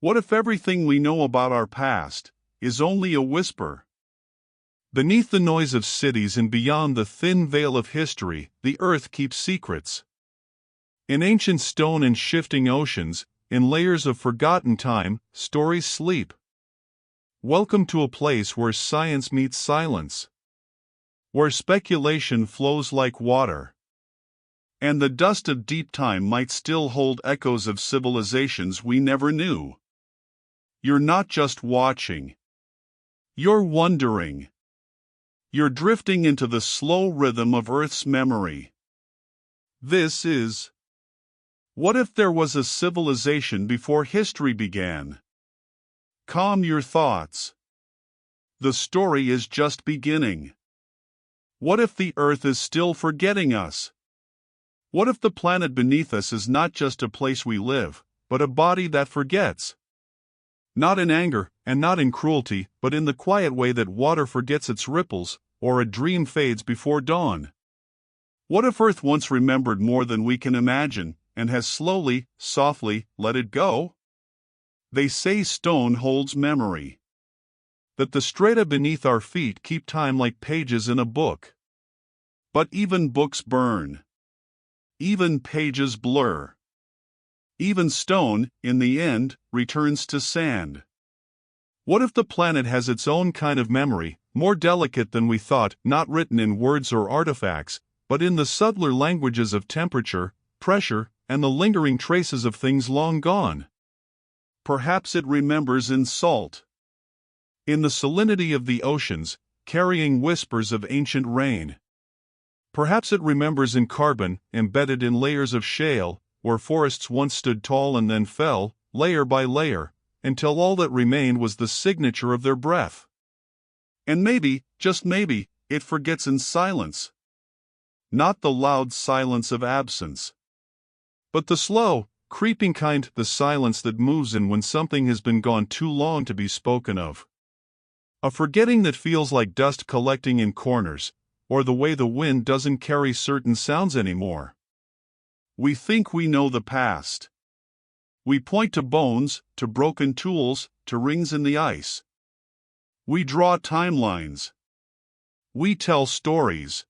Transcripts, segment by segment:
What if everything we know about our past is only a whisper? Beneath the noise of cities and beyond the thin veil of history, the earth keeps secrets. In ancient stone and shifting oceans, in layers of forgotten time, stories sleep. Welcome to a place where science meets silence, where speculation flows like water, and the dust of deep time might still hold echoes of civilizations we never knew. You're not just watching. You're wondering. You're drifting into the slow rhythm of Earth's memory. This is What If There Was a Civilization Before History Began? Calm your thoughts. The story is just beginning. What if the Earth is still forgetting us? What if the planet beneath us is not just a place we live, but a body that forgets? Not in anger, and not in cruelty, but in the quiet way that water forgets its ripples, or a dream fades before dawn. What if Earth once remembered more than we can imagine, and has slowly, softly, let it go? They say stone holds memory. That the strata beneath our feet keep time like pages in a book. But even books burn. Even pages blur. Even stone, in the end, returns to sand. What if the planet has its own kind of memory, more delicate than we thought, not written in words or artifacts, but in the subtler languages of temperature, pressure, and the lingering traces of things long gone? Perhaps it remembers in salt, in the salinity of the oceans, carrying whispers of ancient rain. Perhaps it remembers in carbon, embedded in layers of shale, where forests once stood tall and then fell, layer by layer, until all that remained was the signature of their breath. And maybe, just maybe, it forgets in silence. Not the loud silence of absence, but the slow, creeping kind, the silence that moves in when something has been gone too long to be spoken of. A forgetting that feels like dust collecting in corners, or the way the wind doesn't carry certain sounds anymore. We think we know the past. We point to bones, to broken tools, to rings in the ice. We draw timelines. We tell stories.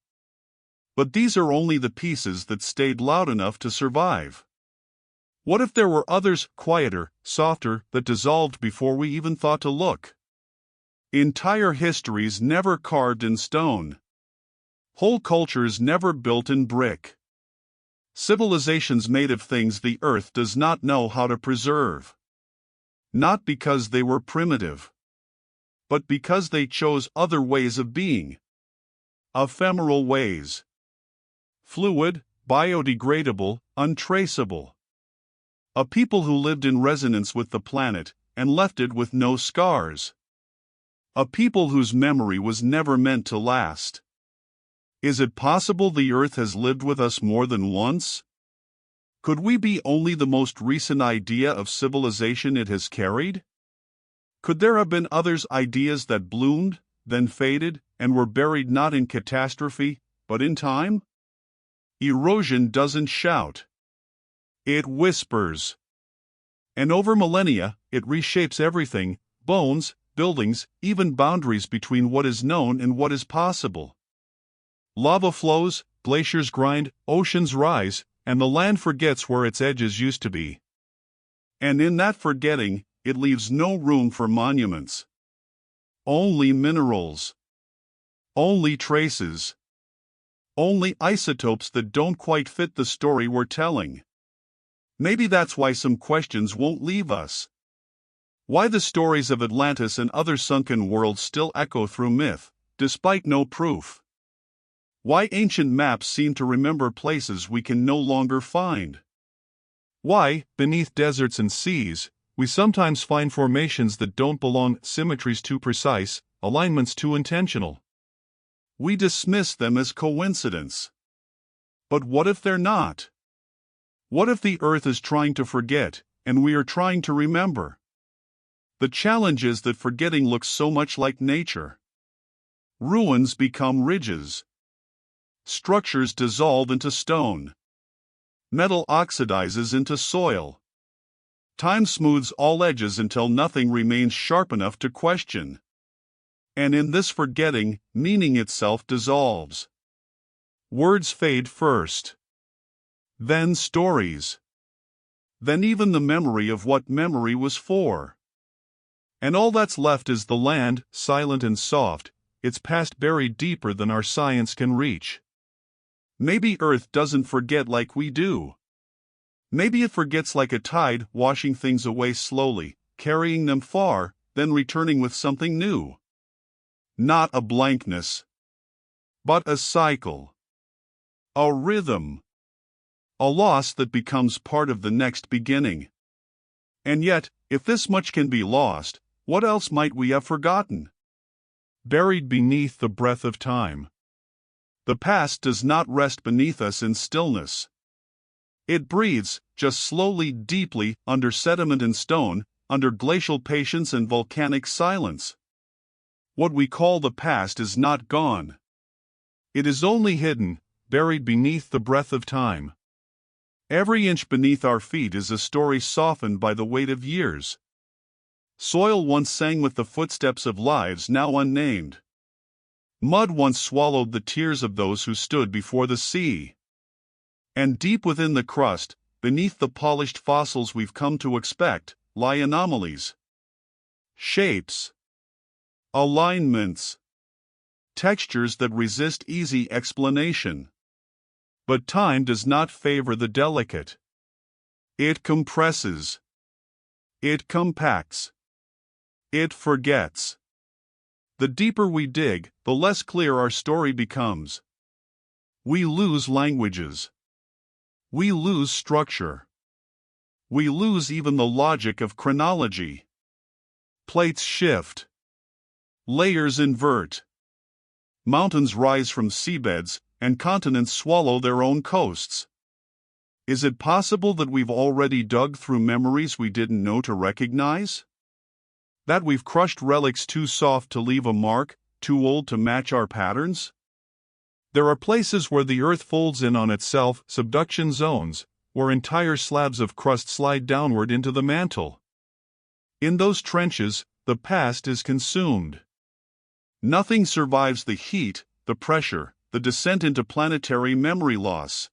But these are only the pieces that stayed loud enough to survive. What if there were others, quieter, softer, that dissolved before we even thought to look? Entire histories never carved in stone. Whole cultures never built in brick. Civilizations made of things the earth does not know how to preserve. Not because they were primitive, but because they chose other ways of being. Ephemeral ways. Fluid, biodegradable, untraceable. A people who lived in resonance with the planet and left it with no scars. A people whose memory was never meant to last. Is it possible the Earth has lived with us more than once? Could we be only the most recent idea of civilization it has carried? Could there have been others ideas that bloomed, then faded, and were buried not in catastrophe, but in time? Erosion doesn't shout. It whispers. And over millennia, it reshapes everything, bones, buildings, even boundaries between what is known and what is possible. Lava flows, glaciers grind, oceans rise, and the land forgets where its edges used to be. And in that forgetting, it leaves no room for monuments. Only minerals. Only traces. Only isotopes that don't quite fit the story we're telling. Maybe that's why some questions won't leave us. Why the stories of Atlantis and other sunken worlds still echo through myth, despite no proof. Why ancient maps seem to remember places we can no longer find. Why, beneath deserts and seas, we sometimes find formations that don't belong, symmetries too precise, alignments too intentional. We dismiss them as coincidence. But what if they're not? What if the Earth is trying to forget, and we are trying to remember? The challenge is that forgetting looks so much like nature. Ruins become ridges. Structures dissolve into stone. Metal oxidizes into soil. Time smooths all edges until nothing remains sharp enough to question. And in this forgetting, meaning itself dissolves. Words fade first. Then stories. Then even the memory of what memory was for. And all that's left is the land, silent and soft, its past buried deeper than our science can reach. Maybe Earth doesn't forget like we do. Maybe it forgets like a tide, washing things away slowly, carrying them far, then returning with something new. Not a blankness, but a cycle. A rhythm. A loss that becomes part of the next beginning. And yet, if this much can be lost, what else might we have forgotten? Buried beneath the breath of time. The past does not rest beneath us in stillness. It breathes, just slowly, deeply, under sediment and stone, under glacial patience and volcanic silence. What we call the past is not gone. It is only hidden, buried beneath the breath of time. Every inch beneath our feet is a story softened by the weight of years. Soil once sang with the footsteps of lives now unnamed. Mud once swallowed the tears of those who stood before the sea. And deep within the crust, beneath the polished fossils we've come to expect, lie anomalies. Shapes. Alignments. Textures that resist easy explanation. But time does not favor the delicate. It compresses. It compacts. It forgets. The deeper we dig, the less clear our story becomes. We lose languages. We lose structure. We lose even the logic of chronology. Plates shift. Layers invert. Mountains rise from seabeds, and continents swallow their own coasts. Is it possible that we've already dug through memories we didn't know to recognize? That we've crushed relics too soft to leave a mark, too old to match our patterns? There are places where the earth folds in on itself, subduction zones, where entire slabs of crust slide downward into the mantle. In those trenches, the past is consumed. Nothing survives the heat, the pressure, the descent into planetary memory loss.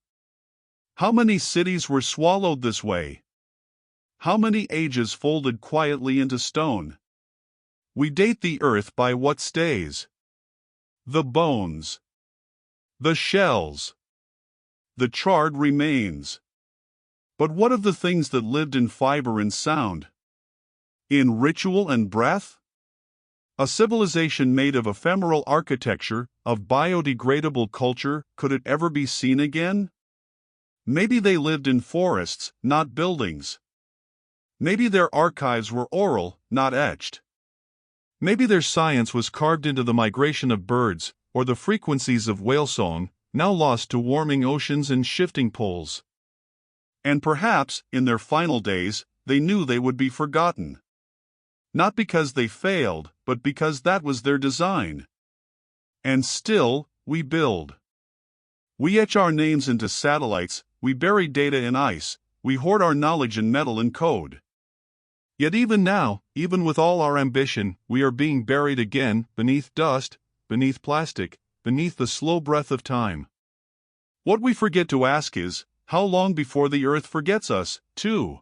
How many cities were swallowed this way? How many ages folded quietly into stone? We date the earth by what stays. The bones. The shells. The charred remains. But what of the things that lived in fiber and sound? In ritual and breath? A civilization made of ephemeral architecture, of biodegradable culture, could it ever be seen again? Maybe they lived in forests, not buildings. Maybe their archives were oral, not etched. Maybe their science was carved into the migration of birds, or the frequencies of whale song, now lost to warming oceans and shifting poles. And perhaps, in their final days, they knew they would be forgotten. Not because they failed, but because that was their design. And still, we build. We etch our names into satellites, we bury data in ice, we hoard our knowledge in metal and code. Yet even now, even with all our ambition, we are being buried again, beneath dust, beneath plastic, beneath the slow breath of time. What we forget to ask is, how long before the earth forgets us, too?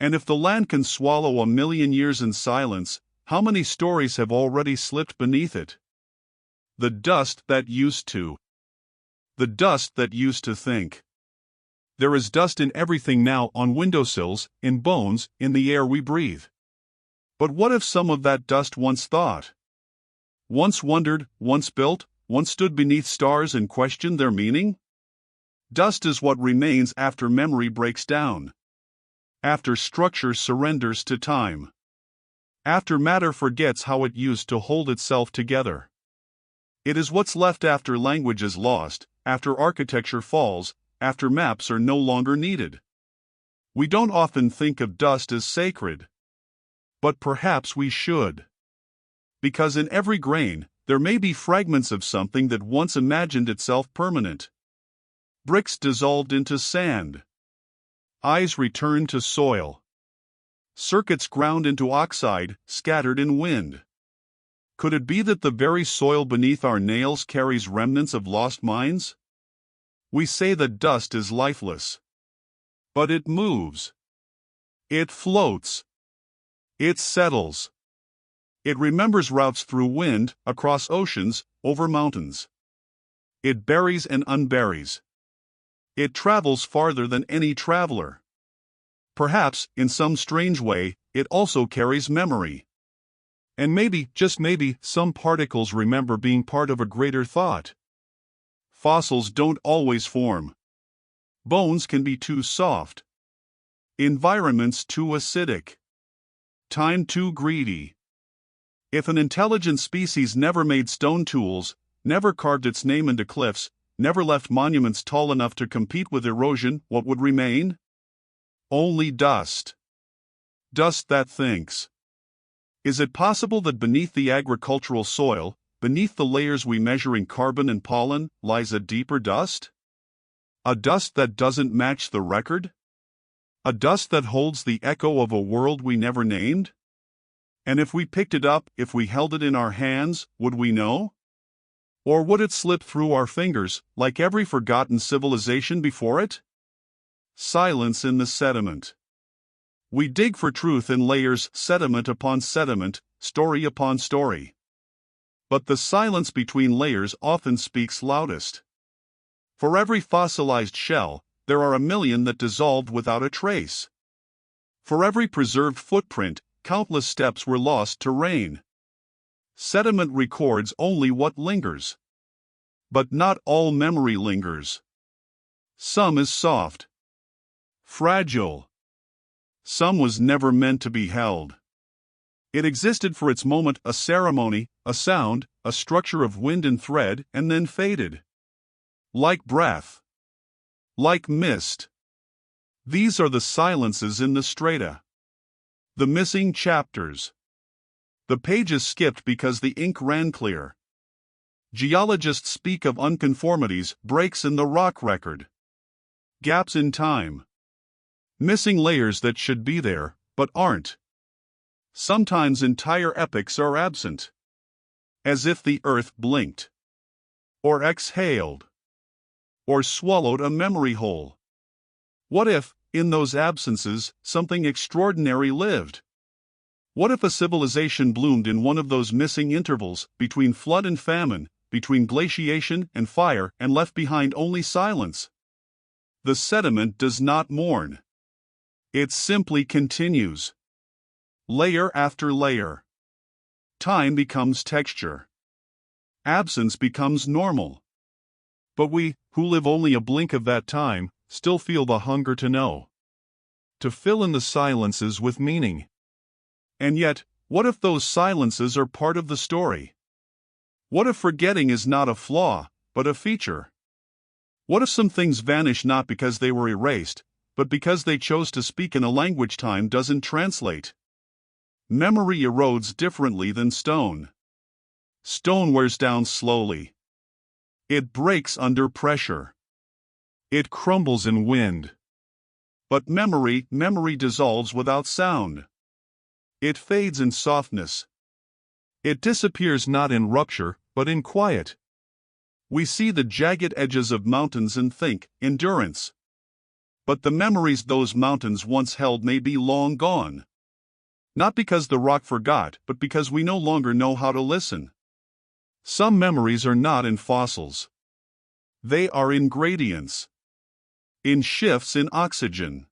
And if the land can swallow 1,000,000 years in silence, how many stories have already slipped beneath it? The dust that used to. The dust that used to think. There is dust in everything now, on windowsills, in bones, in the air we breathe. But what if some of that dust once thought? Once wondered, once built, once stood beneath stars and questioned their meaning? Dust is what remains after memory breaks down. After structure surrenders to time. After matter forgets how it used to hold itself together. It is what's left after language is lost, after architecture falls, after maps are no longer needed. We don't often think of dust as sacred. But perhaps we should. Because in every grain, there may be fragments of something that once imagined itself permanent. Bricks dissolved into sand. Eyes returned to soil. Circuits ground into oxide, scattered in wind. Could it be that the very soil beneath our nails carries remnants of lost mines? We say that dust is lifeless. But it moves. It floats. It settles. It remembers routes through wind, across oceans, over mountains. It buries and unburies. It travels farther than any traveler. Perhaps, in some strange way, it also carries memory. And maybe, just maybe, some particles remember being part of a greater thought. Fossils don't always form. Bones can be too soft. Environments too acidic. Time too greedy. If an intelligent species never made stone tools, never carved its name into cliffs, never left monuments tall enough to compete with erosion, what would remain? Only dust. Dust that thinks. Is it possible that beneath the agricultural soil, beneath the layers we measure in carbon and pollen, lies a deeper dust? A dust that doesn't match the record? A dust that holds the echo of a world we never named? And if we picked it up, if we held it in our hands, would we know? Or would it slip through our fingers, like every forgotten civilization before it? Silence in the sediment. We dig for truth in layers, sediment upon sediment, story upon story. But the silence between layers often speaks loudest. For every fossilized shell, there are a million that dissolved without a trace. For every preserved footprint, countless steps were lost to rain. Sediment records only what lingers. But not all memory lingers. Some is soft. Fragile. Some was never meant to be held. It existed for its moment, a ceremony, a sound, a structure of wind and thread, and then faded. Like breath. Like mist. These are the silences in the strata. The missing chapters. The pages skipped because the ink ran clear. Geologists speak of unconformities, breaks in the rock record. Gaps in time. Missing layers that should be there, but aren't. Sometimes entire epochs are absent. As if the earth blinked. Or exhaled. Or swallowed a memory whole. What if, in those absences, something extraordinary lived? What if a civilization bloomed in one of those missing intervals, between flood and famine, between glaciation and fire, and left behind only silence? The sediment does not mourn. It simply continues. Layer after layer. Time becomes texture. Absence becomes normal. But we, who live only a blink of that time, still feel the hunger to know. To fill in the silences with meaning. And yet, what if those silences are part of the story? What if forgetting is not a flaw, but a feature? What if some things vanish not because they were erased, but because they chose to speak in a language time doesn't translate? Memory erodes differently than stone. Stone wears down slowly. It breaks under pressure. It crumbles in wind. But memory dissolves without sound. It fades in softness. It disappears not in rupture, but in quiet. We see the jagged edges of mountains and think, endurance. But the memories those mountains once held may be long gone. Not because the rock forgot, but because we no longer know how to listen. Some memories are not in fossils. They are in gradients. In shifts in oxygen.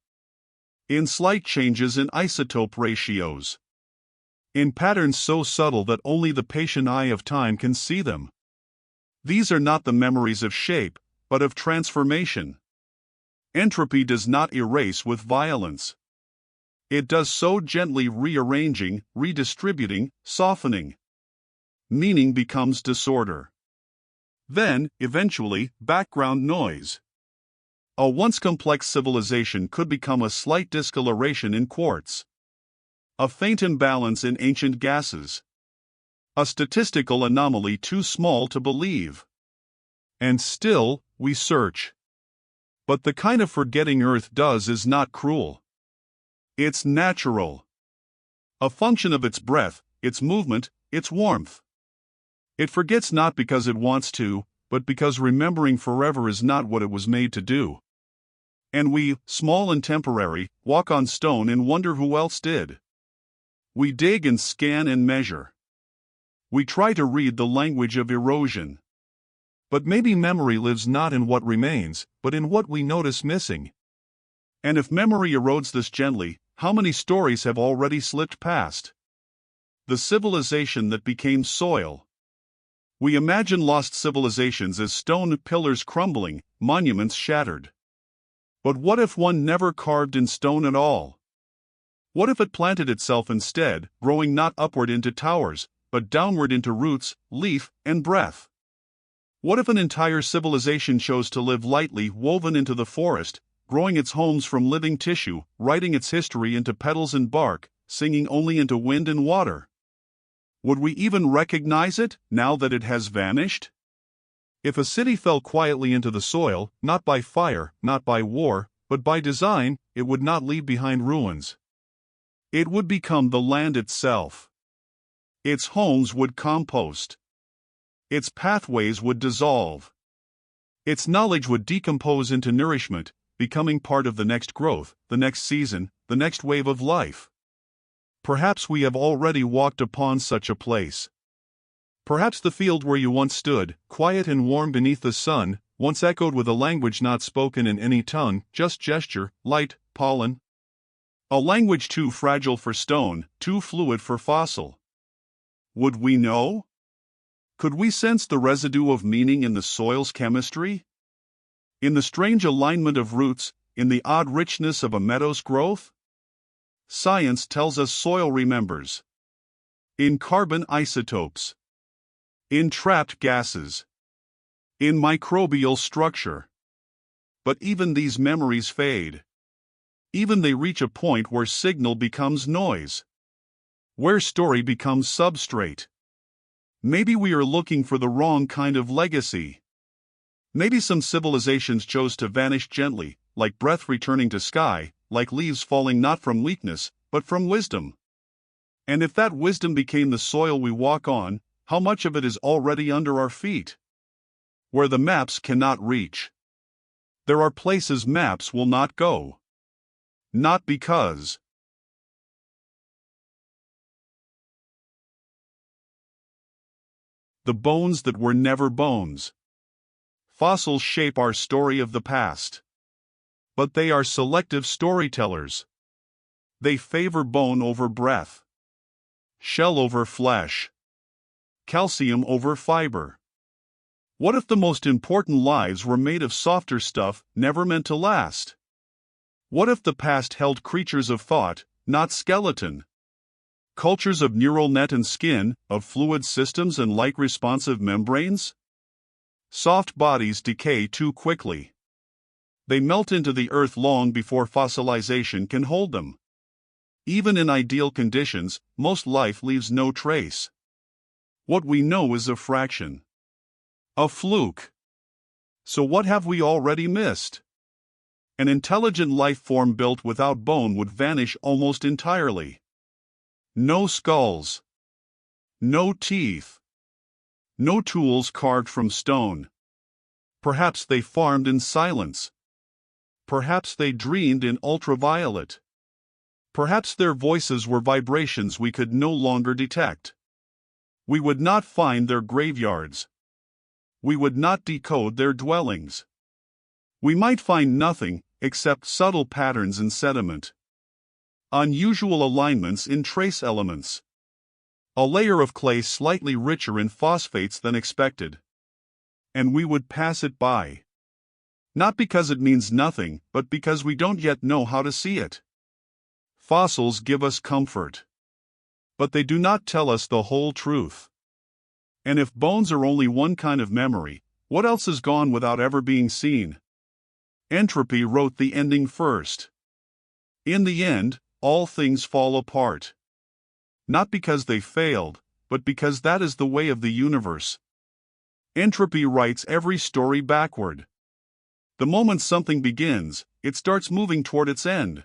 In slight changes in isotope ratios. In patterns so subtle that only the patient eye of time can see them. These are not the memories of shape, but of transformation. Entropy does not erase with violence. It does so gently, rearranging, redistributing, softening. Meaning becomes disorder. Then, eventually, background noise. A once complex civilization could become a slight discoloration in quartz. A faint imbalance in ancient gases. A statistical anomaly too small to believe. And still, we search. But the kind of forgetting Earth does is not cruel. It's natural. a function of its breath, its movement, its warmth. It forgets not because it wants to, but because remembering forever is not what it was made to do. And we, small and temporary, walk on stone and wonder who else did. We dig and scan and measure. We try to read the language of erosion. But maybe memory lives not in what remains, but in what we notice missing. And if memory erodes this gently, how many stories have already slipped past? The civilization that became soil. We imagine lost civilizations as stone pillars crumbling, monuments shattered. But what if one never carved in stone at all? What if it planted itself instead, growing not upward into towers, but downward into roots, leaf, and breath? What if an entire civilization chose to live lightly woven into the forest, growing its homes from living tissue, writing its history into petals and bark, singing only into wind and water? Would we even recognize it, now that it has vanished? If a city fell quietly into the soil, not by fire, not by war, but by design, it would not leave behind ruins. It would become the land itself. Its homes would compost. Its pathways would dissolve. Its knowledge would decompose into nourishment, becoming part of the next growth, the next season, the next wave of life. Perhaps we have already walked upon such a place. Perhaps the field where you once stood, quiet and warm beneath the sun, once echoed with a language not spoken in any tongue, just gesture, light, pollen. A language too fragile for stone, too fluid for fossil. Would we know? Could we sense the residue of meaning in the soil's chemistry? In the strange alignment of roots, in the odd richness of a meadow's growth? Science tells us soil remembers. In carbon isotopes. In trapped gases. In microbial structure. But even these memories fade. Even they reach a point where signal becomes noise. Where story becomes substrate. Maybe we are looking for the wrong kind of legacy. Maybe some civilizations chose to vanish gently, like breath returning to sky, like leaves falling not from weakness, but from wisdom. And if that wisdom became the soil we walk on, how much of it is already under our feet? Where the maps cannot reach. There are places maps will not go. Not because. The bones that were never bones. Fossils shape our story of the past. But they are selective storytellers. They favor bone over breath. Shell over flesh. Calcium over fiber. What if the most important lives were made of softer stuff, never meant to last? What if the past held creatures of thought, not skeleton? Cultures of neural net and skin, of fluid systems and light-responsive membranes? Soft bodies decay too quickly. They melt into the earth long before fossilization can hold them. Even in ideal conditions, most life leaves no trace. What we know is a fraction. A fluke. So what have we already missed? An intelligent life form built without bone would vanish almost entirely. No skulls. No teeth. No tools carved from stone. Perhaps they farmed in silence. Perhaps they dreamed in ultraviolet. Perhaps their voices were vibrations we could no longer detect. We would not find their graveyards. We would not decode their dwellings. We might find nothing except subtle patterns in sediment. Unusual alignments in trace elements. A layer of clay slightly richer in phosphates than expected. And we would pass it by. Not because it means nothing, but because we don't yet know how to see it. Fossils give us comfort. But they do not tell us the whole truth. And if bones are only one kind of memory, what else is gone without ever being seen? Entropy wrote the ending first. In the end, all things fall apart. Not because they failed, but because that is the way of the universe. Entropy writes every story backward. The moment something begins, it starts moving toward its end.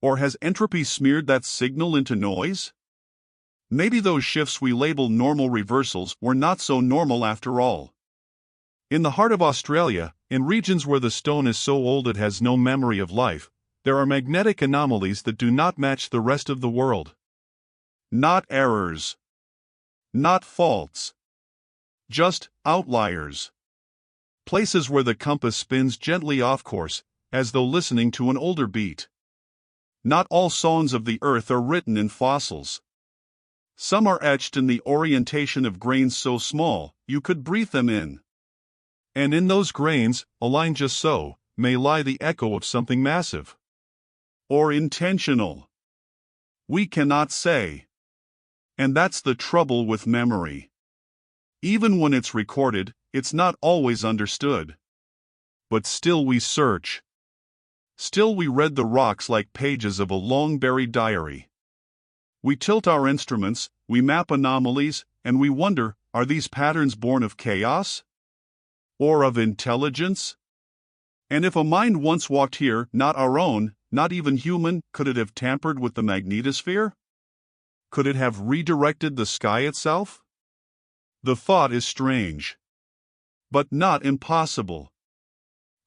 Or has entropy smeared that signal into noise? Maybe those shifts we label normal reversals were not so normal after all. In the heart of Australia, in regions where the stone is so old it has no memory of life, there are magnetic anomalies that do not match the rest of the world. Not errors. Not faults. Just outliers. Places where the compass spins gently off course, as though listening to an older beat. Not all songs of the earth are written in fossils. Some are etched in the orientation of grains so small, you could breathe them in. And in those grains, aligned just so, may lie the echo of something massive. Or intentional. We cannot say. And that's the trouble with memory. Even when it's recorded, it's not always understood. But still we search. Still we read the rocks like pages of a long-buried diary. We tilt our instruments, we map anomalies, and we wonder, are these patterns born of chaos? Or of intelligence? And if a mind once walked here, not our own, not even human, could it have tampered with the magnetosphere? Could it have redirected the sky itself? The thought is strange. But not impossible.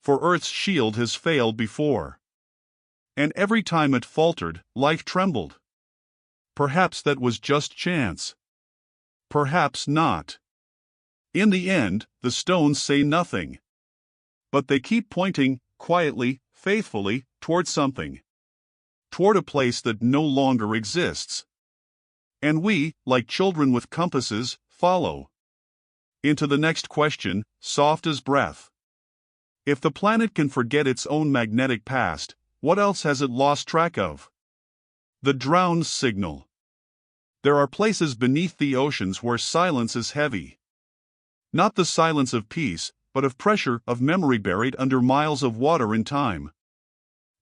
For Earth's shield has failed before. And every time it faltered, life trembled. Perhaps that was just chance. Perhaps not. In the end, the stones say nothing. But they keep pointing, quietly, faithfully, toward something. Toward a place that no longer exists. And we, like children with compasses, follow. Into the next question, soft as breath. If the planet can forget its own magnetic past, what else has it lost track of? The drowned signal. There are places beneath the oceans where silence is heavy. Not the silence of peace, but of pressure, of memory buried under miles of water in time.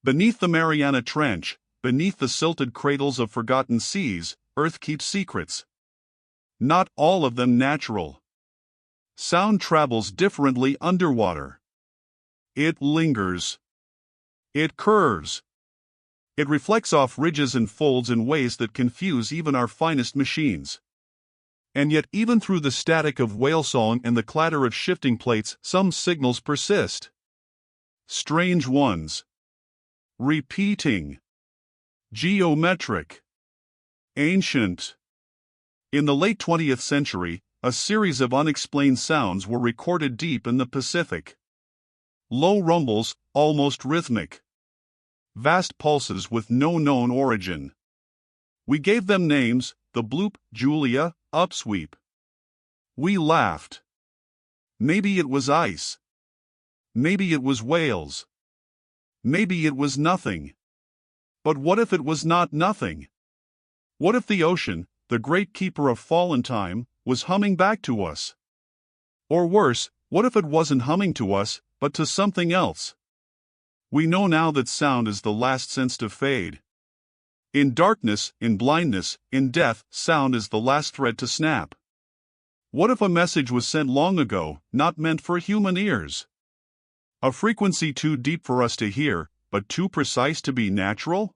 Beneath the Mariana Trench, beneath the silted cradles of forgotten seas, Earth keeps secrets. Not all of them natural. Sound travels differently underwater. It lingers. It curves. It reflects off ridges and folds in ways that confuse even our finest machines. And yet even through the static of whale song and the clatter of shifting plates, some signals persist. Strange ones. Repeating. Geometric. Ancient. In the late 20th century, a series of unexplained sounds were recorded deep in the Pacific. Low rumbles, almost rhythmic. Vast pulses with no known origin. We gave them names, the bloop, Julia, upsweep. We laughed. Maybe it was ice. Maybe it was whales. Maybe it was nothing. But what if it was not nothing? What if the ocean, the great keeper of fallen time, was humming back to us? Or worse, what if it wasn't humming to us, but to something else? We know now that sound is the last sense to fade. In darkness, in blindness, in death, sound is the last thread to snap. What if a message was sent long ago, not meant for human ears? A frequency too deep for us to hear, but too precise to be natural?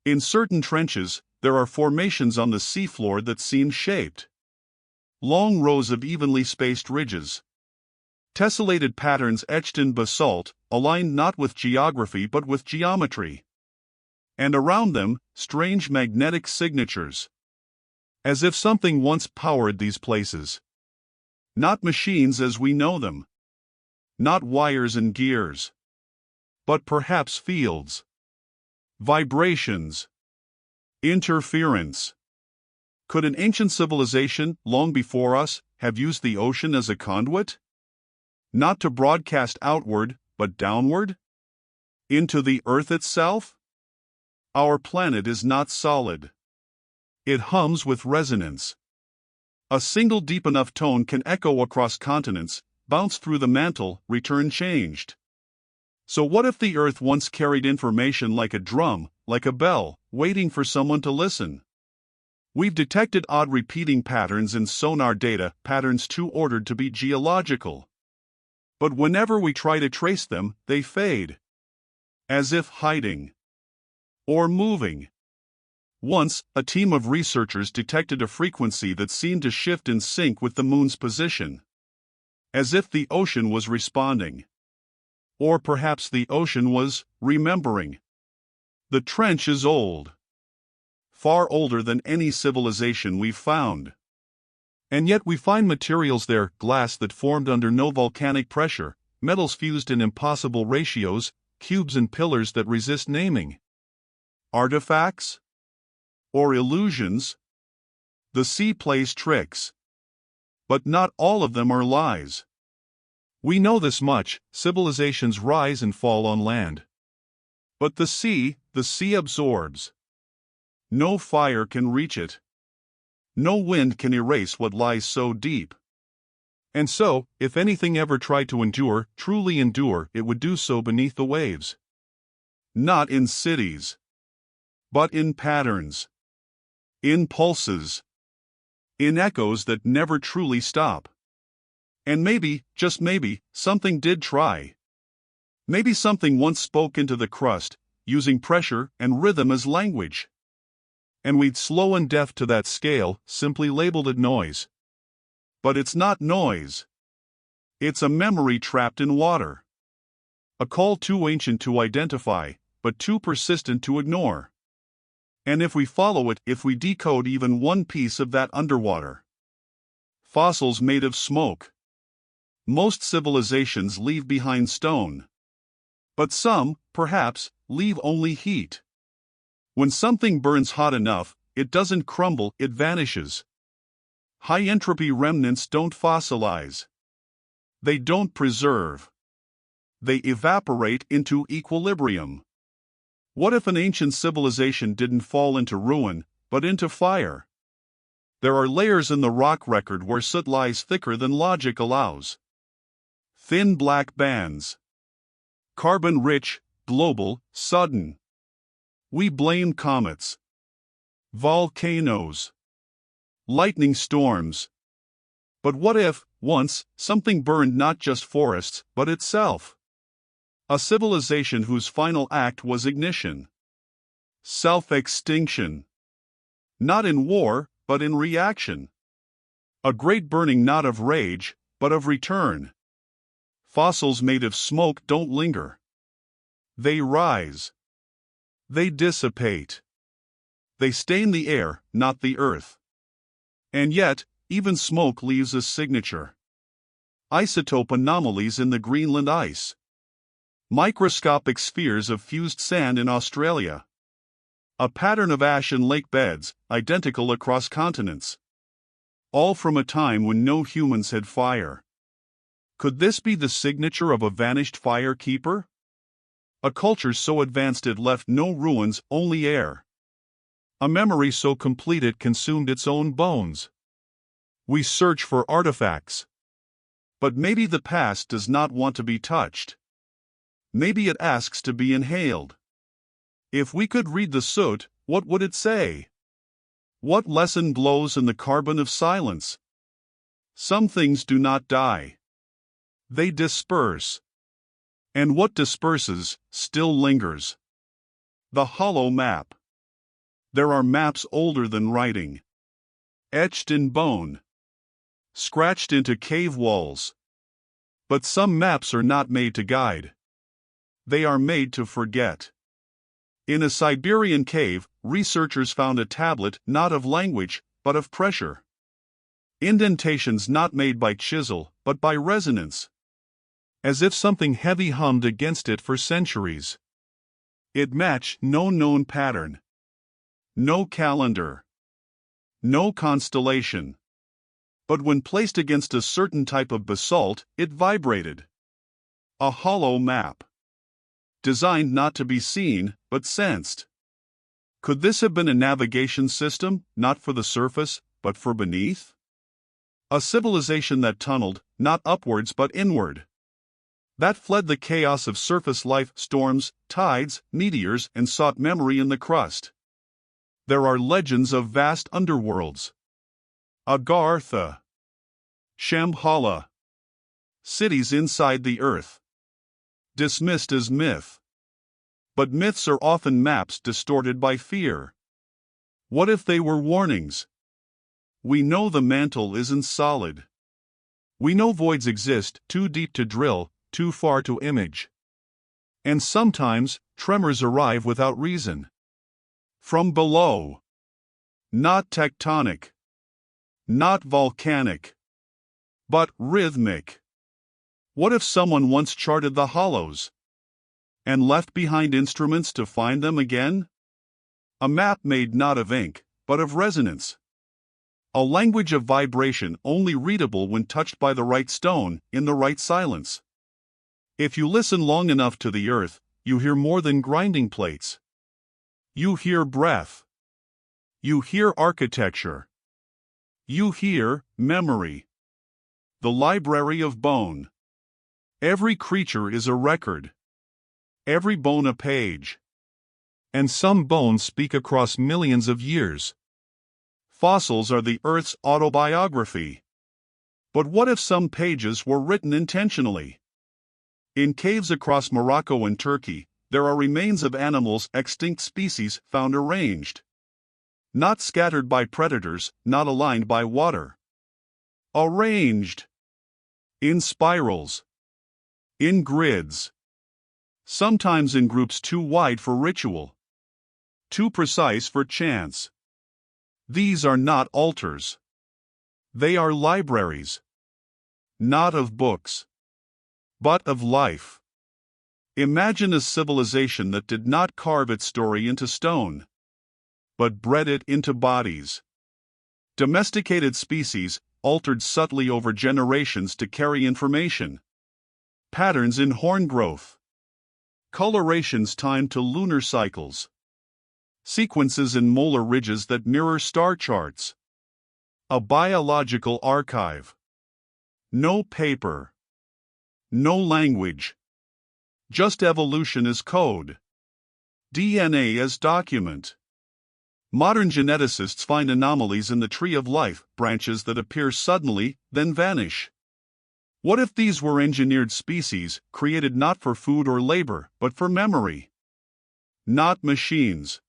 In certain trenches, there are formations on the seafloor that seem shaped. Long rows of evenly spaced ridges. Tessellated patterns etched in basalt, aligned not with geography but with geometry. And around them, strange magnetic signatures. As if something once powered these places. Not machines as we know them. Not wires and gears. But perhaps fields. Vibrations. Interference. Could an ancient civilization, long before us, have used the ocean as a conduit? Not to broadcast outward, but downward? Into the earth itself? Our planet is not solid. It hums with resonance. A single deep enough tone can echo across continents, bounce through the mantle, return changed. So what if the earth once carried information like a drum, like a bell, waiting for someone to listen? We've detected odd repeating patterns in sonar data, patterns too ordered to be geological. But whenever we try to trace them, they fade. As if hiding. or moving. Once, a team of researchers detected a frequency that seemed to shift in sync with the moon's position, as if the ocean was responding. Or perhaps the ocean was remembering. The trench is old. Far older than any civilization we've found. And yet we find materials there, glass that formed under no volcanic pressure, metals fused in impossible ratios, cubes and pillars that resist naming. Artifacts? Or illusions? The sea plays tricks. But not all of them are lies. We know this much: civilizations rise and fall on land. But the sea absorbs. No fire can reach it. No wind can erase what lies so deep. And so, if anything ever tried to endure, truly endure, it would do so beneath the waves. Not in cities, but in patterns, in pulses, in echoes that never truly stop. And maybe, just maybe, something did try. Maybe something once spoke into the crust, using pressure and rhythm as language. And we'd slow and deaf to that scale, simply labeled it noise. But it's not noise. It's a memory trapped in water. A call too ancient to identify, but too persistent to ignore. And if we follow it, if we decode even one piece of that underwater. Fossils made of smoke. Most civilizations leave behind stone. But some, perhaps, leave only heat. When something burns hot enough, it doesn't crumble, it vanishes. High-entropy remnants don't fossilize. They don't preserve. They evaporate into equilibrium. What if an ancient civilization didn't fall into ruin, but into fire? There are layers in the rock record where soot lies thicker than logic allows. Thin black bands. Carbon-rich, global, sudden. We blame comets, volcanoes, lightning storms. But what if, once, something burned not just forests, but itself? A civilization whose final act was ignition. Self-extinction. Not in war, but in reaction. A great burning not of rage, but of return. Fossils made of smoke don't linger. They rise. They dissipate. They stain the air, not the earth. And yet, even smoke leaves a signature. Isotope anomalies in the Greenland ice. Microscopic spheres of fused sand in Australia. A pattern of ash in lake beds, identical across continents. All from a time when no humans had fire. Could this be the signature of a vanished fire keeper? A culture so advanced it left no ruins, only air. A memory so complete it consumed its own bones. We search for artifacts. But maybe the past does not want to be touched. Maybe it asks to be inhaled. If we could read the soot, what would it say? What lesson blows in the carbon of silence? Some things do not die. They disperse. And what disperses, still lingers. The hollow map. There are maps older than writing. Etched in bone. Scratched into cave walls. But some maps are not made to guide. They are made to forget. In a Siberian cave, researchers found a tablet not of language, but of pressure. Indentations not made by chisel, but by resonance. As if something heavy hummed against it for centuries. It matched no known pattern. No calendar. No constellation. But when placed against a certain type of basalt, it vibrated. A hollow map. Designed not to be seen, but sensed. Could this have been a navigation system, not for the surface, but for beneath? A civilization that tunneled, not upwards but inward. That fled the chaos of surface life, storms, tides, meteors, and sought memory in the crust. There are legends of vast underworlds. Agartha. Shambhala. Cities inside the earth. Dismissed as myth. But myths are often maps distorted by fear. What if they were warnings? We know the mantle isn't solid. We know voids exist, too deep to drill, too far to image. And sometimes, tremors arrive without reason. From below. Not tectonic. Not volcanic. But rhythmic. What if someone once charted the hollows? And left behind instruments to find them again? A map made not of ink, but of resonance. A language of vibration only readable when touched by the right stone, in the right silence. If you listen long enough to the earth, you hear more than grinding plates. You hear breath. You hear architecture. You hear memory. The library of bone. Every creature is a record. Every bone a page. And some bones speak across millions of years. Fossils are the Earth's autobiography. But what if some pages were written intentionally? In caves across Morocco and Turkey, there are remains of animals, extinct species, found arranged. Not scattered by predators, not aligned by water. Arranged. In spirals. In grids. Sometimes in groups too wide for ritual. Too precise for chance. These are not altars. They are libraries. Not of books. But of life. Imagine a civilization that did not carve its story into stone, but bred it into bodies. Domesticated species, altered subtly over generations to carry information. Patterns in horn growth. Colorations timed to lunar cycles. Sequences in molar ridges that mirror star charts. A biological archive. No paper. No language. Just evolution as code. DNA as document. Modern geneticists find anomalies in the tree of life, branches that appear suddenly, then vanish. What if these were engineered species, created not for food or labor, but for memory? Not machines,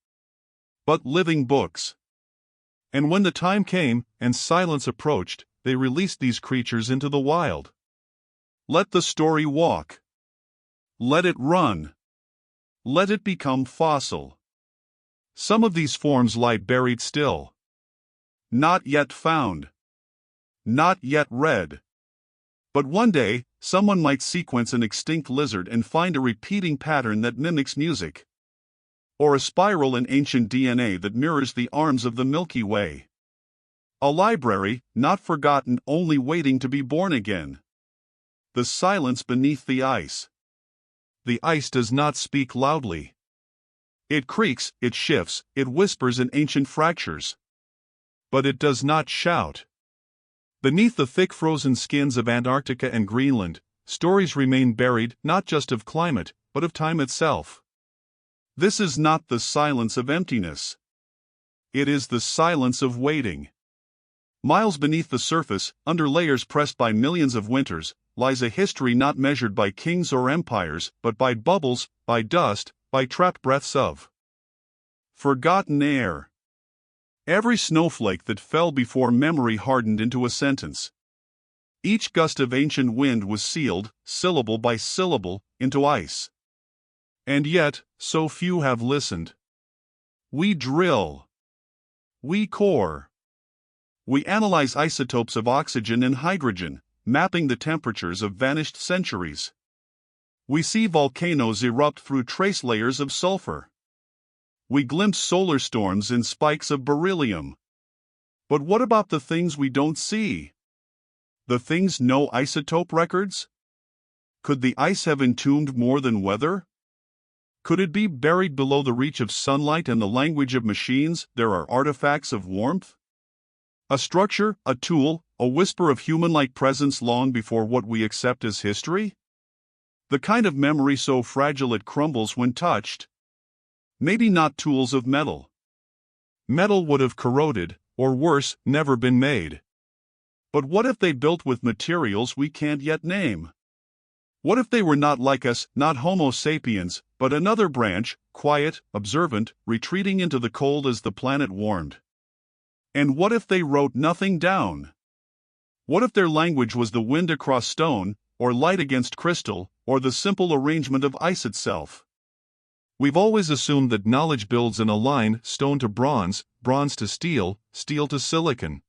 but living books. And when the time came, and silence approached, they released these creatures into the wild. Let the story walk. Let it run. Let it become fossil. Some of these forms lie buried still. Not yet found. Not yet read. But one day, someone might sequence an extinct lizard and find a repeating pattern that mimics music. Or a spiral in ancient DNA that mirrors the arms of the Milky Way. A library, not forgotten, only waiting to be born again. The silence beneath the ice. The ice does not speak loudly. It creaks, it shifts, it whispers in ancient fractures. But it does not shout. Beneath the thick frozen skins of Antarctica and Greenland, stories remain buried, not just of climate, but of time itself. This is not the silence of emptiness. It is the silence of waiting. Miles beneath the surface, under layers pressed by millions of winters, lies a history not measured by kings or empires, but by bubbles, by dust, by trapped breaths of forgotten air. Every snowflake that fell before memory hardened into a sentence. Each gust of ancient wind was sealed, syllable by syllable, into ice. And yet, so few have listened. We drill. We core. We analyze isotopes of oxygen and hydrogen, mapping the temperatures of vanished centuries. We see volcanoes erupt through trace layers of sulfur. We glimpse solar storms in spikes of beryllium. But what about the things we don't see? The things no isotope records? Could the ice have entombed more than weather? Could it be buried below the reach of sunlight and the language of machines? There are artifacts of warmth? A structure, a tool, a whisper of human-like presence long before what we accept as history? The kind of memory so fragile it crumbles when touched? Maybe not tools of metal. Metal would have corroded, or worse, never been made. But what if they built with materials we can't yet name? What if they were not like us, not Homo sapiens, but another branch, quiet, observant, retreating into the cold as the planet warmed? And what if they wrote nothing down? What if their language was the wind across stone, or light against crystal, or the simple arrangement of ice itself? We've always assumed that knowledge builds in a line, stone to bronze, bronze to steel, steel to silicon.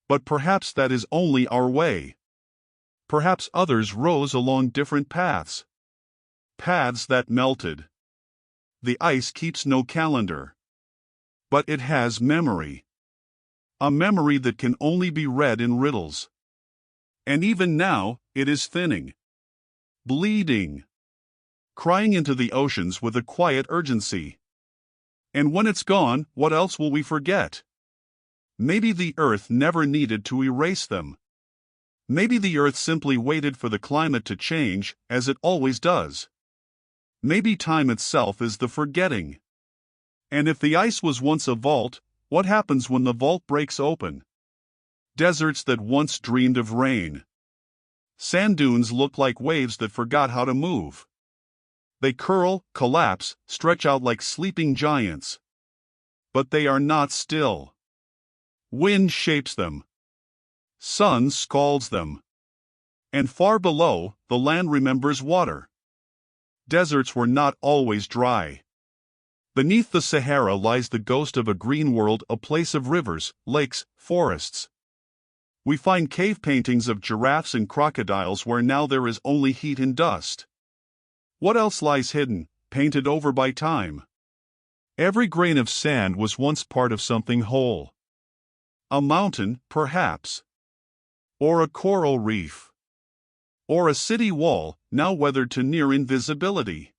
But perhaps that is only our way. Perhaps others rose along different paths. Paths that melted. The ice keeps no calendar. But it has memory. A memory that can only be read in riddles. And even now, it is thinning. Bleeding. Crying into the oceans with a quiet urgency. And when it's gone, what else will we forget? Maybe the earth never needed to erase them. Maybe the earth simply waited for the climate to change, as it always does. Maybe time itself is the forgetting. And if the ice was once a vault, what happens when the vault breaks open? Deserts that once dreamed of rain. Sand dunes look like waves that forgot how to move. They curl, collapse, stretch out like sleeping giants. But they are not still. Wind shapes them. Sun scalds them. And far below, the land remembers water. Deserts were not always dry. Beneath the Sahara lies the ghost of a green world, a place of rivers, lakes, forests. We find cave paintings of giraffes and crocodiles where now there is only heat and dust. What else lies hidden, painted over by time? Every grain of sand was once part of something whole. A mountain, perhaps. Or a coral reef. Or a city wall, now weathered to near invisibility.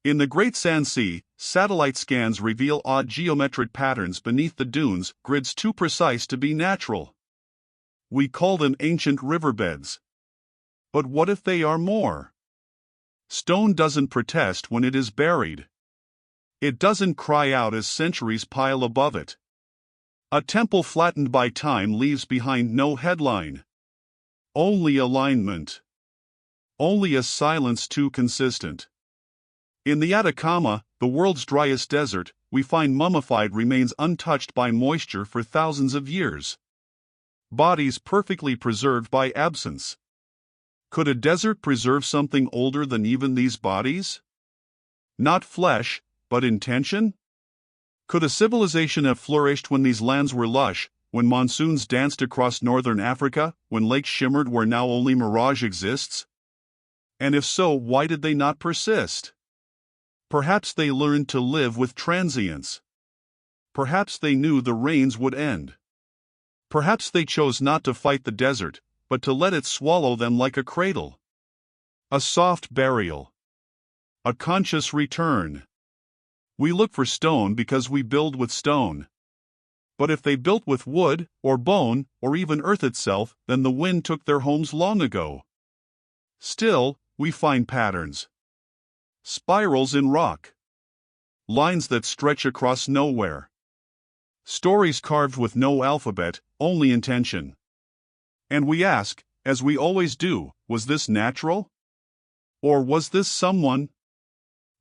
In the Great Sand Sea, satellite scans reveal odd geometric patterns beneath the dunes, grids too precise to be natural. We call them ancient riverbeds. But what if they are more? Stone doesn't protest when it is buried. It doesn't cry out as centuries pile above it. A temple flattened by time leaves behind no headline. Only alignment. Only a silence too consistent. In the Atacama, the world's driest desert, we find mummified remains untouched by moisture for thousands of years. Bodies perfectly preserved by absence. Could a desert preserve something older than even these bodies? Not flesh, but intention? Could a civilization have flourished when these lands were lush, when monsoons danced across northern Africa, when lakes shimmered where now only mirage exists? And if so, why did they not persist? Perhaps they learned to live with transience. Perhaps they knew the rains would end. Perhaps they chose not to fight the desert, but to let it swallow them like a cradle. A soft burial. A conscious return. We look for stone because we build with stone. But if they built with wood, or bone, or even earth itself, then the wind took their homes long ago. Still, we find patterns. Spirals in rock. Lines that stretch across nowhere. Stories carved with no alphabet, only intention. And we ask, as we always do, was this natural? Or was this someone?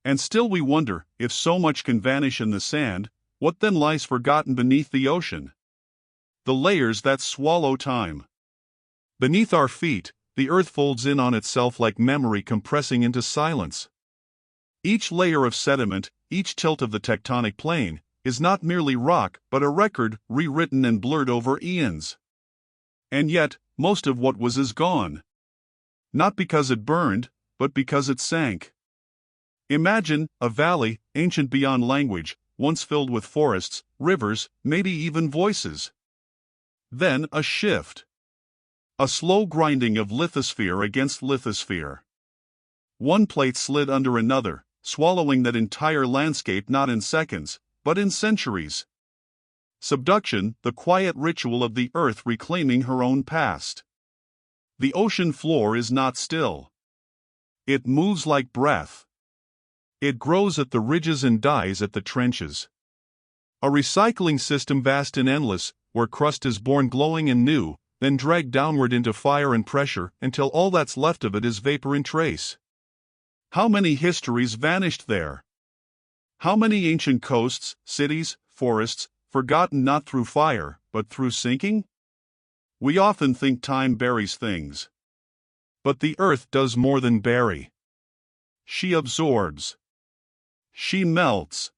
And still we wonder, if so much can vanish in the sand, what then lies forgotten beneath the ocean? The layers that swallow time. Beneath our feet, the earth folds in on itself like memory compressing into silence. Each layer of sediment, each tilt of the tectonic plane, is not merely rock but a record rewritten and blurred over eons. And yet, most of what was is gone. Not because it burned, but because it sank. Imagine a valley, ancient beyond language, once filled with forests, rivers, maybe even voices. Then a shift. A slow grinding of lithosphere against lithosphere. One plate slid under another, swallowing that entire landscape not in seconds, but in centuries. Subduction, the quiet ritual of the earth reclaiming her own past. The ocean floor is not still. It moves like breath. It grows at the ridges and dies at the trenches. A recycling system vast and endless, where crust is born glowing and new, then dragged downward into fire and pressure until all that's left of it is vapor and trace. How many histories vanished there? How many ancient coasts, cities, forests, forgotten not through fire, but through sinking? We often think time buries things. But the earth does more than bury. She absorbs. She melts.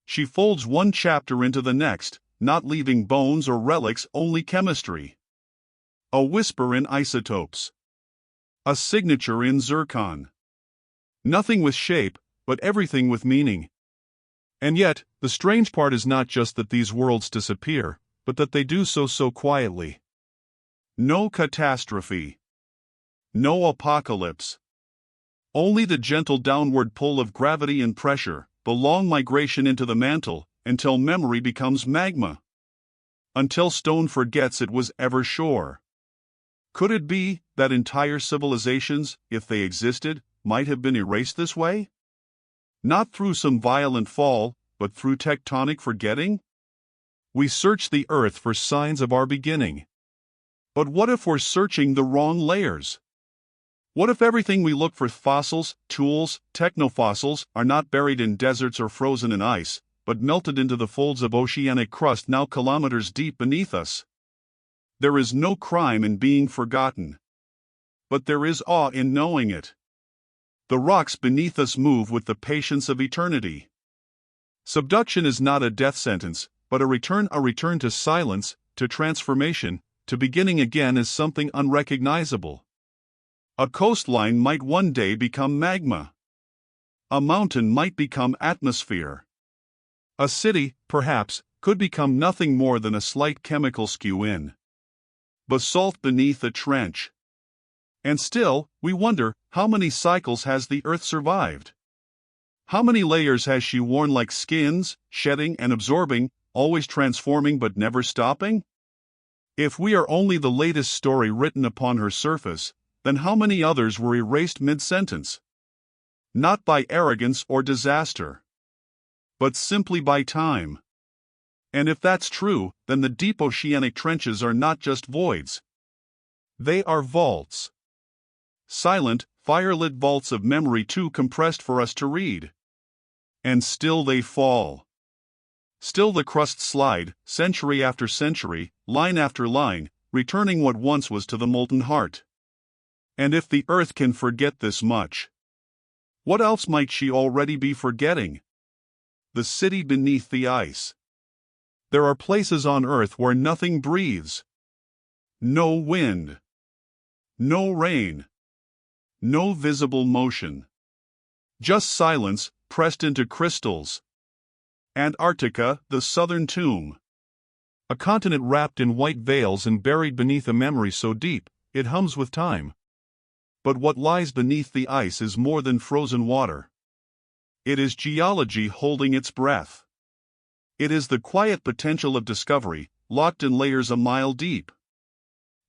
She folds one chapter into the next, not leaving bones or relics, only chemistry. A whisper in isotopes. A signature in zircon. Nothing with shape, but everything with meaning. And yet, the strange part is not just that these worlds disappear, but that they do so quietly. No catastrophe. No apocalypse. Only the gentle downward pull of gravity and pressure, the long migration into the mantle, until memory becomes magma. Until stone forgets it was ever sure. Could it be that entire civilizations, if they existed, might have been erased this way? Not through some violent fall, but through tectonic forgetting? We search the earth for signs of our beginning. But what if we're searching the wrong layers? What if everything we look for, fossils, tools, technofossils, are not buried in deserts or frozen in ice, but melted into the folds of oceanic crust now kilometers deep beneath us? There is no crime in being forgotten. But there is awe in knowing it. The rocks beneath us move with the patience of eternity. Subduction is not a death sentence, but a return to silence, to transformation, to beginning again as something unrecognizable. A coastline might one day become magma. A mountain might become atmosphere. A city, perhaps, could become nothing more than a slight chemical skew in basalt beneath a trench. And still, we wonder, how many cycles has the earth survived? How many layers has she worn like skins, shedding and absorbing, always transforming but never stopping? If we are only the latest story written upon her surface, then how many others were erased mid-sentence? Not by arrogance or disaster, but simply by time. And if that's true, then the deep oceanic trenches are not just voids. They are vaults. Silent, fire-lit vaults of memory too compressed for us to read. And still they fall. Still the crusts slide, century after century, line after line, returning what once was to the molten heart. And if the earth can forget this much, what else might she already be forgetting? The city beneath the ice. There are places on earth where nothing breathes. No wind. No rain. No visible motion. Just silence, pressed into crystals. Antarctica, the southern tomb. A continent wrapped in white veils and buried beneath a memory so deep, it hums with time. But what lies beneath the ice is more than frozen water. It is geology holding its breath. It is the quiet potential of discovery, locked in layers a mile deep.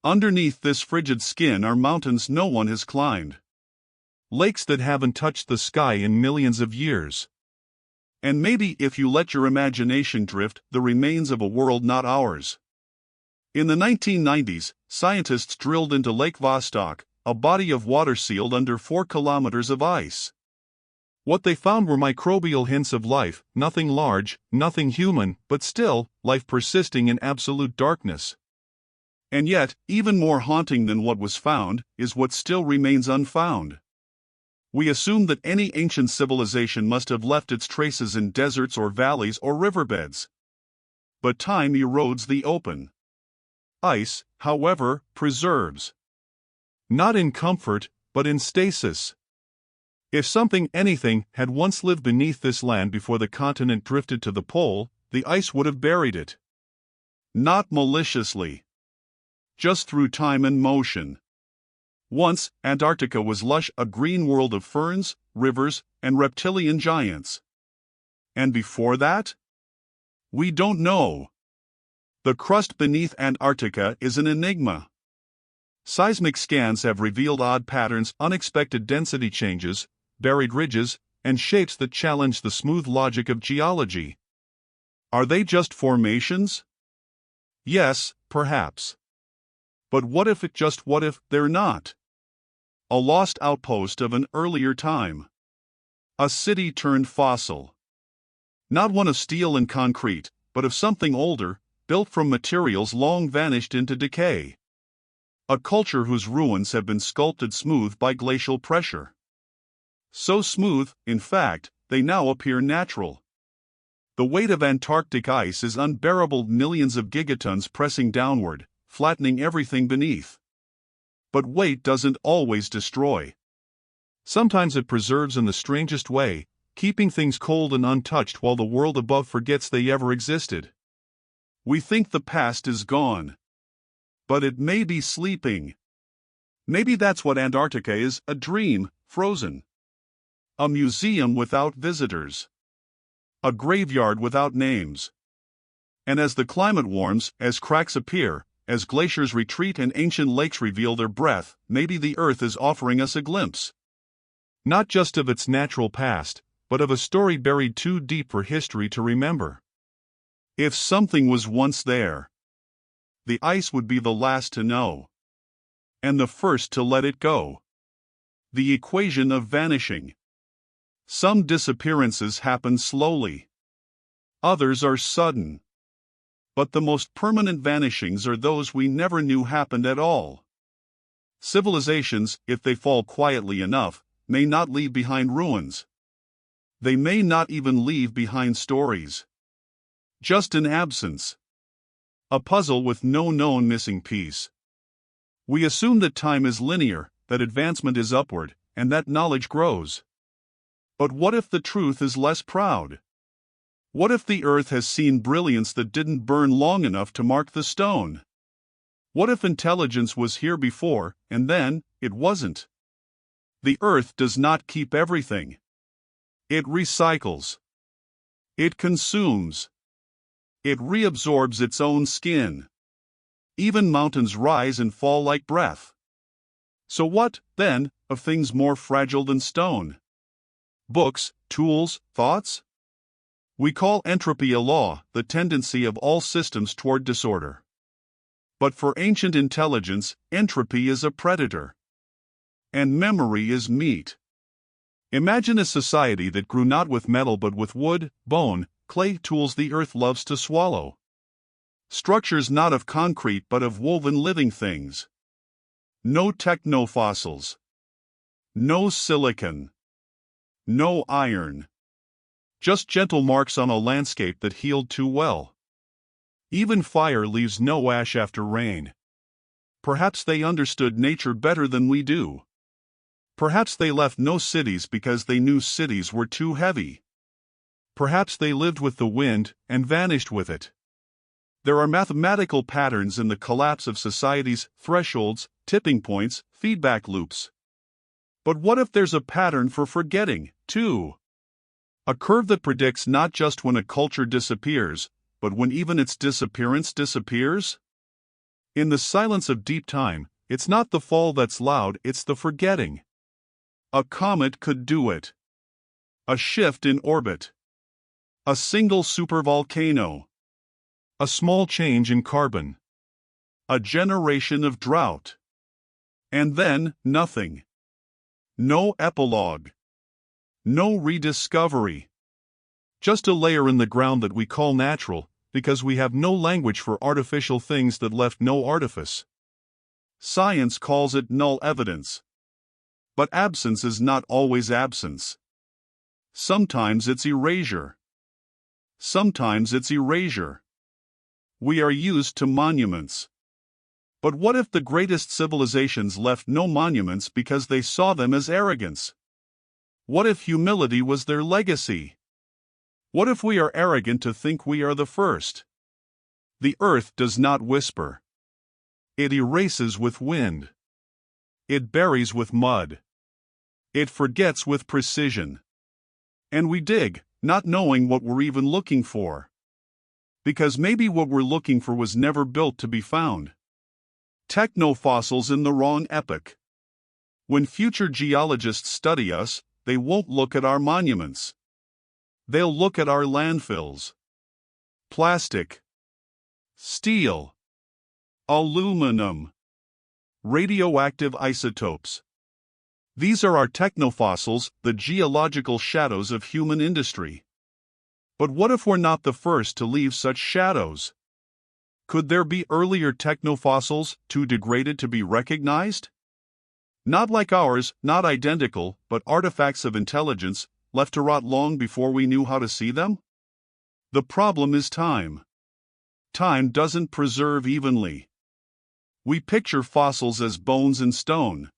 Underneath this frigid skin are mountains no one has climbed. Lakes that haven't touched the sky in millions of years. And maybe, if you let your imagination drift, the remains of a world not ours. In the 1990s, scientists drilled into Lake Vostok, a body of water sealed under 4 kilometers of ice. What they found were microbial hints of life, nothing large, nothing human, but still, life persisting in absolute darkness. And yet, even more haunting than what was found, is what still remains unfound. We assume that any ancient civilization must have left its traces in deserts or valleys or riverbeds. But time erodes the open. Ice, however, preserves. Not in comfort, but in stasis. If anything, had once lived beneath this land before the continent drifted to the pole, the ice would have buried it. Not maliciously. Just through time and motion. Once, Antarctica was lush, a green world of ferns, rivers, and reptilian giants. And before that? We don't know. The crust beneath Antarctica is an enigma. Seismic scans have revealed odd patterns, unexpected density changes, buried ridges, and shapes that challenge the smooth logic of geology. Are they just formations? Yes, perhaps. But what if they're not? A lost outpost of an earlier time. A city turned fossil. Not one of steel and concrete, but of something older, built from materials long vanished into decay. A culture whose ruins have been sculpted smooth by glacial pressure. So smooth, in fact, they now appear natural. The weight of Antarctic ice is unbearable, millions of gigatons pressing downward, flattening everything beneath. But weight doesn't always destroy. Sometimes it preserves in the strangest way, keeping things cold and untouched while the world above forgets they ever existed. We think the past is gone. But it may be sleeping. Maybe that's what Antarctica is, a dream, frozen. A museum without visitors. A graveyard without names. And as the climate warms, as cracks appear, as glaciers retreat and ancient lakes reveal their breath, maybe the Earth is offering us a glimpse. Not just of its natural past, but of a story buried too deep for history to remember. If something was once there, the ice would be the last to know. And the first to let it go. The equation of vanishing. Some disappearances happen slowly. Others are sudden. But the most permanent vanishings are those we never knew happened at all. Civilizations, if they fall quietly enough, may not leave behind ruins. They may not even leave behind stories. Just an absence. A puzzle with no known missing piece. We assume that time is linear, that advancement is upward, and that knowledge grows. But what if the truth is less proud? What if the Earth has seen brilliance that didn't burn long enough to mark the stone? What if intelligence was here before, and then, it wasn't? The Earth does not keep everything. It recycles. It consumes. It reabsorbs its own skin. Even mountains rise and fall like breath. So what, then, of things more fragile than stone? Books, tools, thoughts? We call entropy a law, the tendency of all systems toward disorder. But for ancient intelligence, entropy is a predator. And memory is meat. Imagine a society that grew not with metal but with wood, bone, clay, tools the earth loves to swallow. Structures not of concrete but of woven living things. No technofossils. No silicon. No iron. Just gentle marks on a landscape that healed too well. Even fire leaves no ash after rain. Perhaps they understood nature better than we do. Perhaps they left no cities because they knew cities were too heavy. Perhaps they lived with the wind and vanished with it. There are mathematical patterns in the collapse of societies, thresholds, tipping points, feedback loops. But what if there's a pattern for forgetting, too? A curve that predicts not just when a culture disappears, but when even its disappearance disappears? In the silence of deep time, it's not the fall that's loud, it's the forgetting. A comet could do it. A shift in orbit. A single supervolcano. A small change in carbon. A generation of drought. And then, nothing. No epilogue. No rediscovery. Just a layer in the ground that we call natural, because we have no language for artificial things that left no artifice. Science calls it null evidence. But absence is not always absence. Sometimes it's erasure. Sometimes it's erasure. We are used to monuments. But what if the greatest civilizations left no monuments because they saw them as arrogance? What if humility was their legacy? What if we are arrogant to think we are the first? The earth does not whisper. It erases with wind. It buries with mud. It forgets with precision. And we dig, not knowing what we're even looking for. Because maybe what we're looking for was never built to be found. Technofossils in the wrong epoch. When future geologists study us, they won't look at our monuments. They'll look at our landfills. Plastic. Steel. Aluminum. Radioactive isotopes. These are our technofossils, the geological shadows of human industry. But what if we're not the first to leave such shadows? Could there be earlier technofossils, too degraded to be recognized? Not like ours, not identical, but artifacts of intelligence, left to rot long before we knew how to see them? The problem is time. Time doesn't preserve evenly. We picture fossils as bones and stone.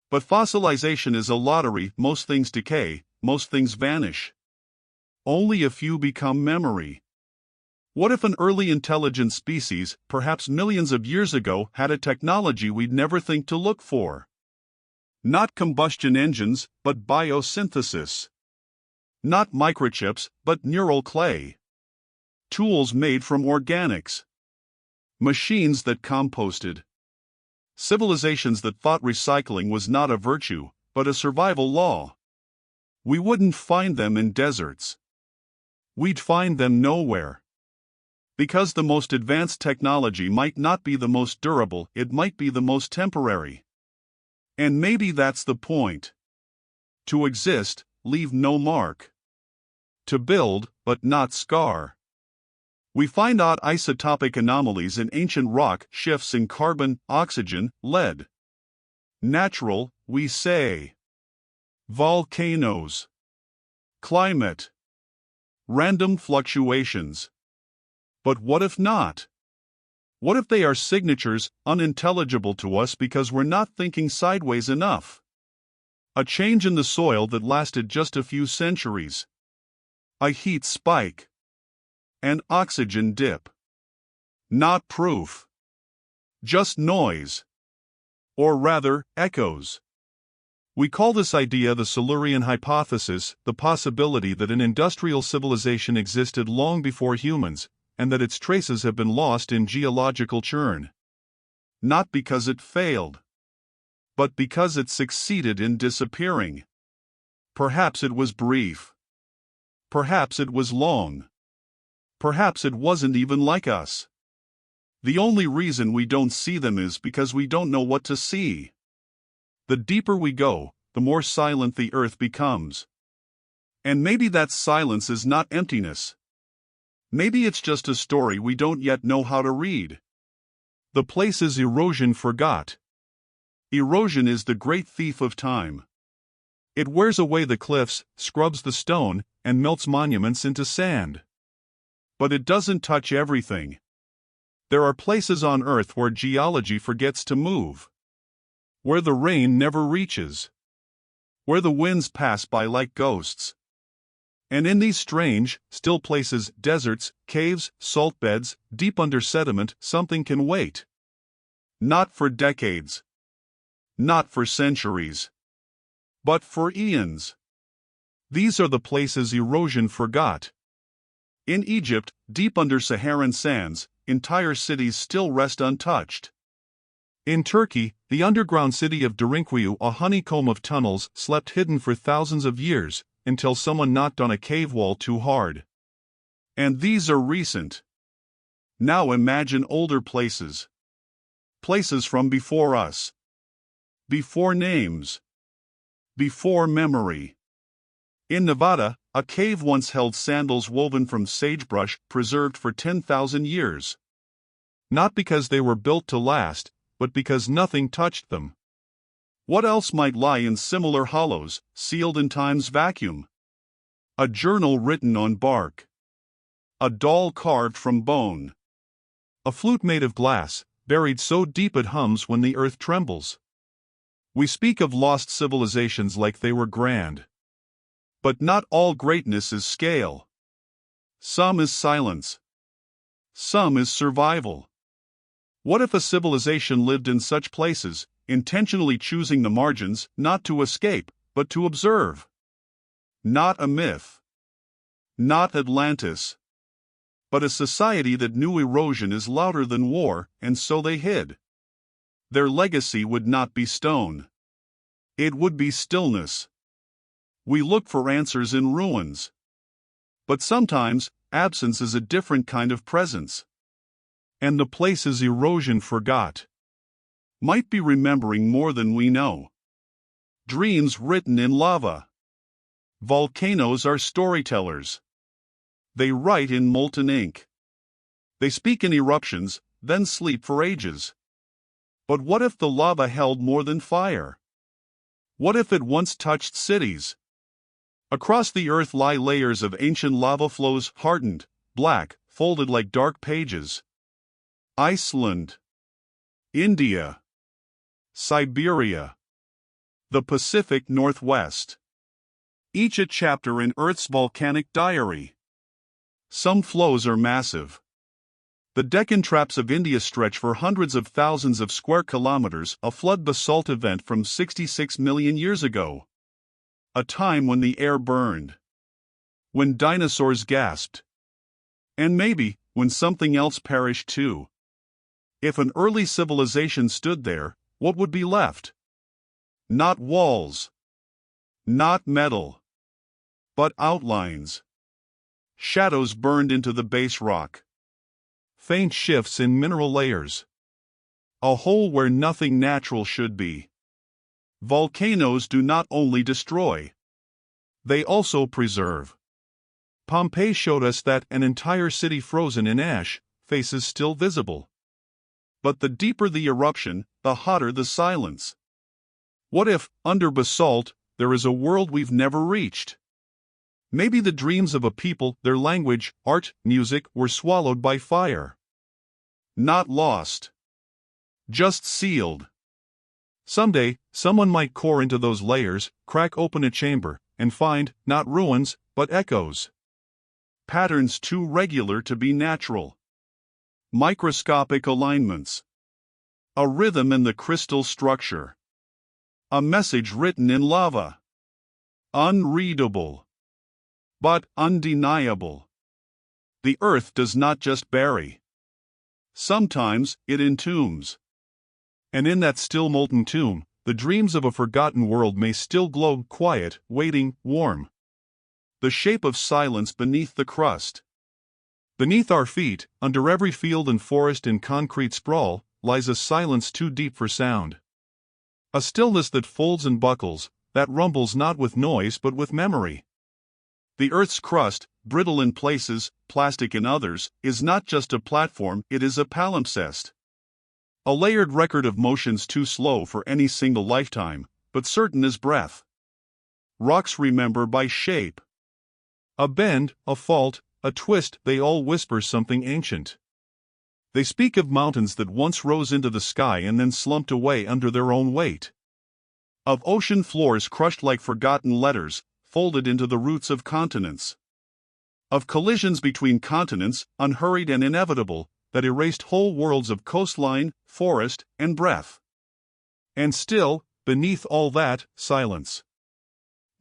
But fossilization is a lottery. Most things decay, most things vanish. Only a few become memory. What if an early intelligent species, perhaps millions of years ago, had a technology we'd never think to look for? Not combustion engines, but biosynthesis. Not microchips, but neural clay. Tools made from organics. Machines that composted. Civilizations that thought recycling was not a virtue, but a survival law. We wouldn't find them in deserts. We'd find them nowhere. Because the most advanced technology might not be the most durable, it might be the most temporary. And maybe that's the point. To exist, leave no mark. To build, but not scar. We find odd isotopic anomalies in ancient rock, shifts in carbon, oxygen, lead. Natural, we say. Volcanoes. Climate. Random fluctuations. But what if not? What if they are signatures, unintelligible to us because we're not thinking sideways enough? A change in the soil that lasted just a few centuries. A heat spike. An oxygen dip. Not proof. Just noise. Or rather, echoes. We call this idea the Silurian hypothesis, the possibility that an industrial civilization existed long before humans, and that its traces have been lost in geological churn. Not because it failed, but because it succeeded in disappearing. Perhaps it was brief. Perhaps it was long. Perhaps it wasn't even like us. The only reason we don't see them is because we don't know what to see. The deeper we go, the more silent the earth becomes. And maybe that silence is not emptiness. Maybe it's just a story we don't yet know how to read. The places erosion forgot. Erosion is the great thief of time. It wears away the cliffs, scrubs the stone, and melts monuments into sand. But it doesn't touch everything. There are places on Earth where geology forgets to move. Where the rain never reaches. Where the winds pass by like ghosts. And in these strange, still places, deserts, caves, salt beds, deep under sediment, something can wait. Not for decades. Not for centuries. But for eons. These are the places erosion forgot. In Egypt, deep under Saharan sands, entire cities still rest untouched. In Turkey, the underground city of Derinkuyu, a honeycomb of tunnels, slept hidden for thousands of years, until someone knocked on a cave wall too hard. And these are recent. Now imagine older places. Places from before us. Before names. Before memory. In Nevada, a cave once held sandals woven from sagebrush, preserved for 10,000 years. Not because they were built to last, but because nothing touched them. What else might lie in similar hollows, sealed in time's vacuum? A journal written on bark. A doll carved from bone. A flute made of glass, buried so deep it hums when the earth trembles. We speak of lost civilizations like they were grand. But not all greatness is scale. Some is silence. Some is survival. What if a civilization lived in such places, intentionally choosing the margins, not to escape, but to observe? Not a myth. Not Atlantis. But a society that knew erosion is louder than war, and so they hid. Their legacy would not be stone. It would be stillness. We look for answers in ruins. But sometimes, absence is a different kind of presence. And the places erosion forgot. might be remembering more than we know. Dreams written in lava. Volcanoes are storytellers. They write in molten ink. They speak in eruptions, then sleep for ages. But what if the lava held more than fire? What if it once touched cities? Across the earth lie layers of ancient lava flows, hardened, black, folded like dark pages. Iceland, India, Siberia, the Pacific Northwest. Each a chapter in Earth's volcanic diary. Some flows are massive. The Deccan Traps of India stretch for hundreds of thousands of square kilometers, a flood basalt event from 66 million years ago. A time when the air burned. When dinosaurs gasped. And maybe, when something else perished too. If an early civilization stood there, what would be left? Not walls. Not metal. But outlines. Shadows burned into the base rock. Faint shifts in mineral layers. A hole where nothing natural should be. Volcanoes do not only destroy. They also preserve. Pompeii showed us that an entire city frozen in ash, faces still visible. But the deeper the eruption, the hotter the silence. What if, under basalt, there is a world we've never reached? Maybe the dreams of a people, their language, art, music, were swallowed by fire. Not lost. Just sealed. Someday, someone might core into those layers, crack open a chamber, and find, not ruins, but echoes. Patterns too regular to be natural. Microscopic alignments. A rhythm in the crystal structure. A message written in lava. Unreadable. But undeniable. The earth does not just bury. Sometimes it entombs. And in that still molten tomb, the dreams of a forgotten world may still glow, quiet, waiting, warm. The shape of silence beneath the crust. Beneath our feet, under every field and forest in concrete sprawl, lies a silence too deep for sound. A stillness that folds and buckles, that rumbles not with noise but with memory. The earth's crust, brittle in places, plastic in others, is not just a platform, it is a palimpsest. A layered record of motions too slow for any single lifetime, but certain as breath. Rocks remember by shape. A bend, a fault, a twist, they all whisper something ancient. They speak of mountains that once rose into the sky and then slumped away under their own weight. Of ocean floors crushed like forgotten letters, folded into the roots of continents. Of collisions between continents, unhurried and inevitable, that erased whole worlds of coastline, forest, and breath. And still, beneath all that, silence.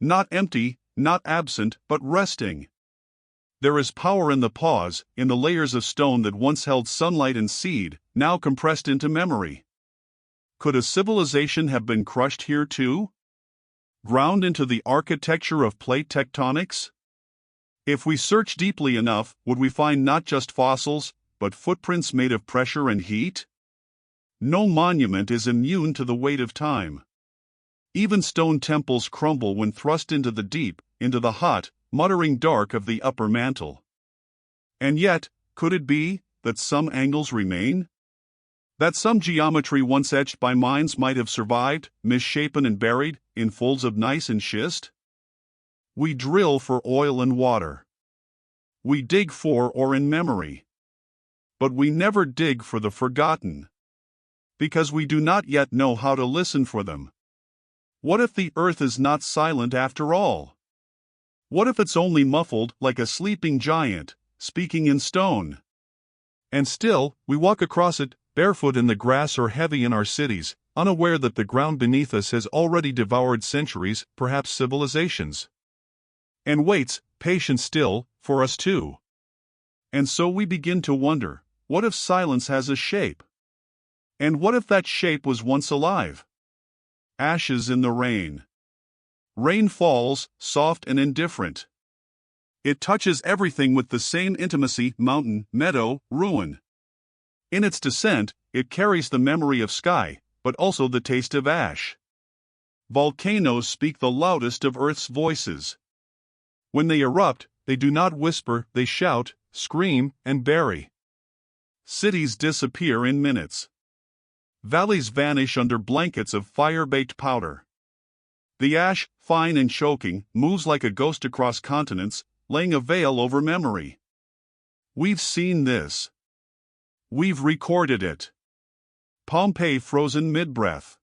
Not empty, not absent, but resting. There is power in the pause, in the layers of stone that once held sunlight and seed, now compressed into memory. Could a civilization have been crushed here too? Ground into the architecture of plate tectonics? If we search deeply enough, would we find not just fossils, but footprints made of pressure and heat? No monument is immune to the weight of time. Even stone temples crumble when thrust into the deep, into the hot, muttering dark of the upper mantle. And yet, could it be that some angles remain? That some geometry once etched by minds might have survived, misshapen and buried, in folds of gneiss and schist? We drill for oil and water. We dig for or in memory. But we never dig for the forgotten. Because we do not yet know how to listen for them. What if the earth is not silent after all? What if it's only muffled, like a sleeping giant, speaking in stone? And still, we walk across it, barefoot in the grass or heavy in our cities, unaware that the ground beneath us has already devoured centuries, perhaps civilizations. And waits, patient still, for us too. And so we begin to wonder, what if silence has a shape? And what if that shape was once alive? Ashes in the rain. Rain falls, soft and indifferent. It touches everything with the same intimacy, mountain, meadow, ruin. In its descent, it carries the memory of sky, but also the taste of ash. Volcanoes speak the loudest of Earth's voices. When they erupt, they do not whisper, they shout, scream, and bury. Cities disappear in minutes. Valleys vanish under blankets of fire-baked powder. The ash, fine and choking, moves like a ghost across continents, laying a veil over memory. We've seen this. We've recorded it. Pompeii frozen mid-breath.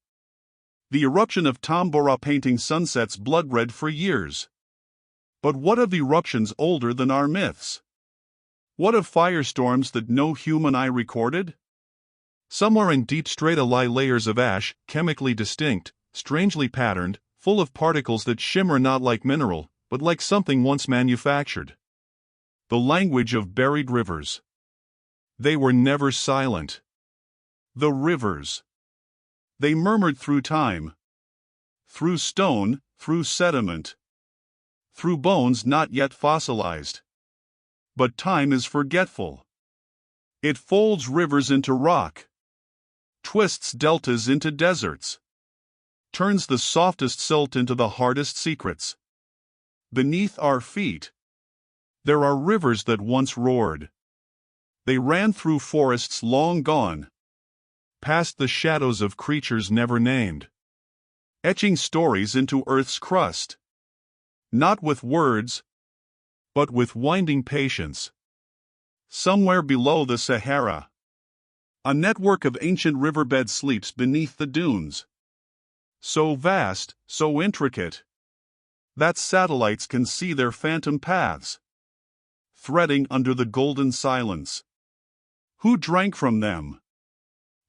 The eruption of Tambora painting sunsets blood-red for years. But what of eruptions older than our myths? What of firestorms that no human eye recorded? Somewhere in deep strata lie layers of ash, chemically distinct, strangely patterned, full of particles that shimmer not like mineral, but like something once manufactured. The language of buried rivers. They were never silent. The rivers. They murmured through time. Through stone, through sediment. Through bones not yet fossilized. But time is forgetful. It folds rivers into rock. Twists deltas into deserts. Turns the softest silt into the hardest secrets. Beneath our feet, there are rivers that once roared. They ran through forests long gone, past the shadows of creatures never named, etching stories into Earth's crust. Not with words, but with winding patience. Somewhere below the Sahara, a network of ancient riverbeds sleeps beneath the dunes. So vast, so intricate, that satellites can see their phantom paths, threading under the golden silence. Who drank from them?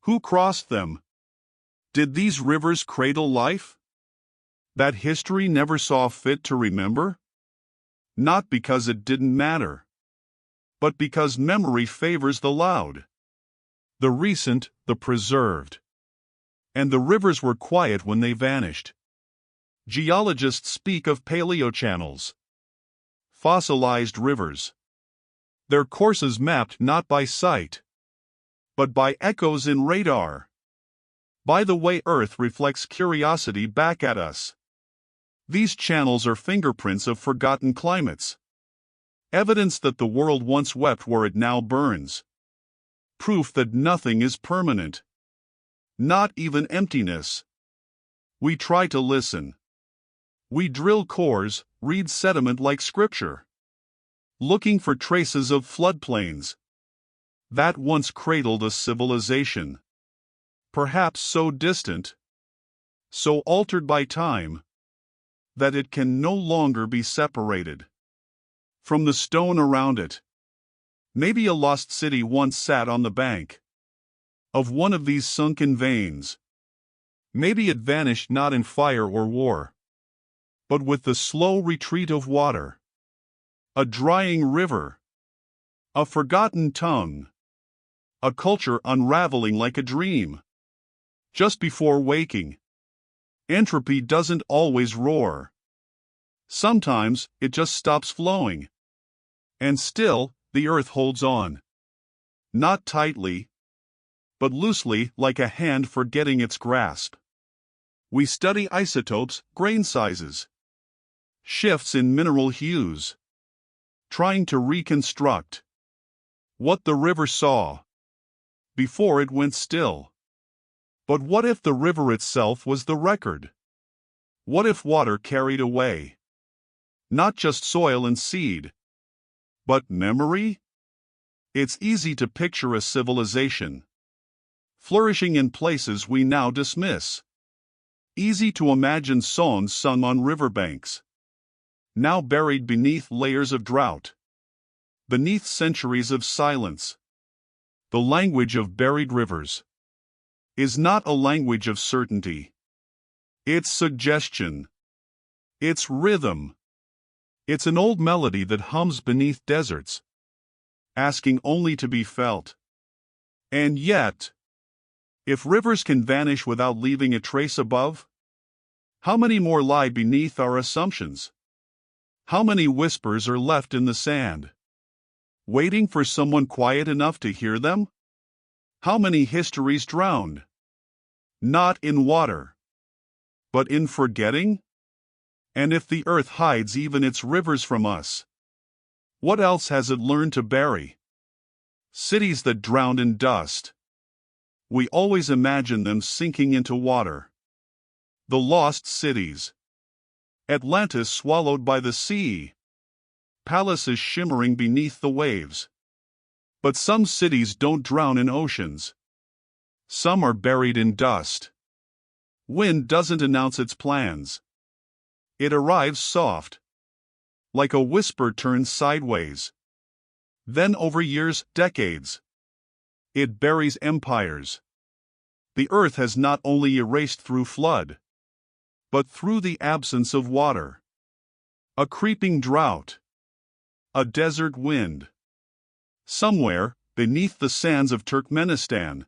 Who crossed them? Did these rivers cradle life? That history never saw fit to remember? Not because it didn't matter, but because memory favors the loud, the recent, the preserved. And the rivers were quiet when they vanished. Geologists speak of paleochannels, fossilized rivers. Their courses mapped not by sight, but by echoes in radar. By the way Earth reflects curiosity back at us. These channels are fingerprints of forgotten climates. Evidence that the world once wept where it now burns. Proof that nothing is permanent. Not even emptiness. We try to listen. We drill cores, read sediment like scripture, looking for traces of floodplains that once cradled a civilization, perhaps so distant, so altered by time, that it can no longer be separated from the stone around it. Maybe a lost city once sat on the bank of one of these sunken veins. Maybe it vanished not in fire or war, but with the slow retreat of water. A drying river. A forgotten tongue. A culture unraveling like a dream. Just before waking. Entropy doesn't always roar. Sometimes it just stops flowing. And still, the earth holds on. Not tightly, but loosely, like a hand forgetting its grasp. We study isotopes, grain sizes, shifts in mineral hues, trying to reconstruct what the river saw before it went still. But what if the river itself was the record? What if water carried away not just soil and seed, but memory? It's easy to picture a civilization flourishing in places we now dismiss. Easy to imagine songs sung on riverbanks, now buried beneath layers of drought, beneath centuries of silence. The language of buried rivers is not a language of certainty. It's suggestion. It's rhythm. It's an old melody that hums beneath deserts, asking only to be felt. And yet, if rivers can vanish without leaving a trace above, how many more lie beneath our assumptions? How many whispers are left in the sand, waiting for someone quiet enough to hear them? How many histories drowned, Not in water, but in forgetting? And if the earth hides even its rivers from us, what else has it learned to bury? Cities that drowned in dust. We always imagine them sinking into water. The lost cities. Atlantis swallowed by the sea. Palaces shimmering beneath the waves. But some cities don't drown in oceans. Some are buried in dust. Wind doesn't announce its plans. It arrives soft, like a whisper turned sideways. Then over years, decades, it buries empires. The earth has not only erased through flood, but through the absence of water. A creeping drought. A desert wind. Somewhere, beneath the sands of Turkmenistan,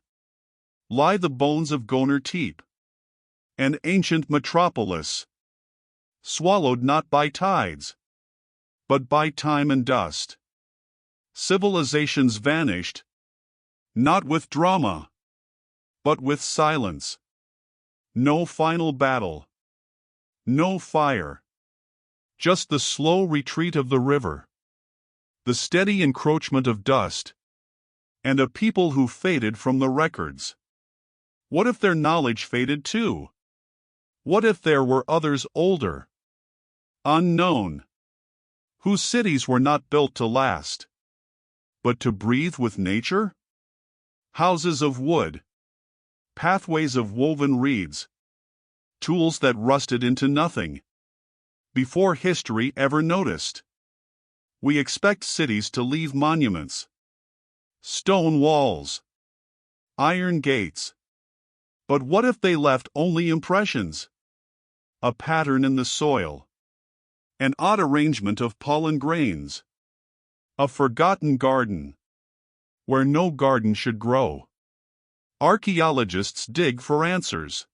lie the bones of Gonur Tepe, an ancient metropolis, swallowed not by tides, but by time and dust. Civilizations vanished, not with drama, but with silence. No final battle, no fire, just the slow retreat of the river, the steady encroachment of dust, and a people who faded from the records. What if their knowledge faded too? What if there were others older, unknown, whose cities were not built to last, but to breathe with nature? Houses of wood, pathways of woven reeds, tools that rusted into nothing, before history ever noticed. We expect cities to leave monuments, stone walls, iron gates. But what if they left only impressions? A pattern in the soil, an odd arrangement of pollen grains, a forgotten garden, where no garden should grow. Archaeologists dig for answers.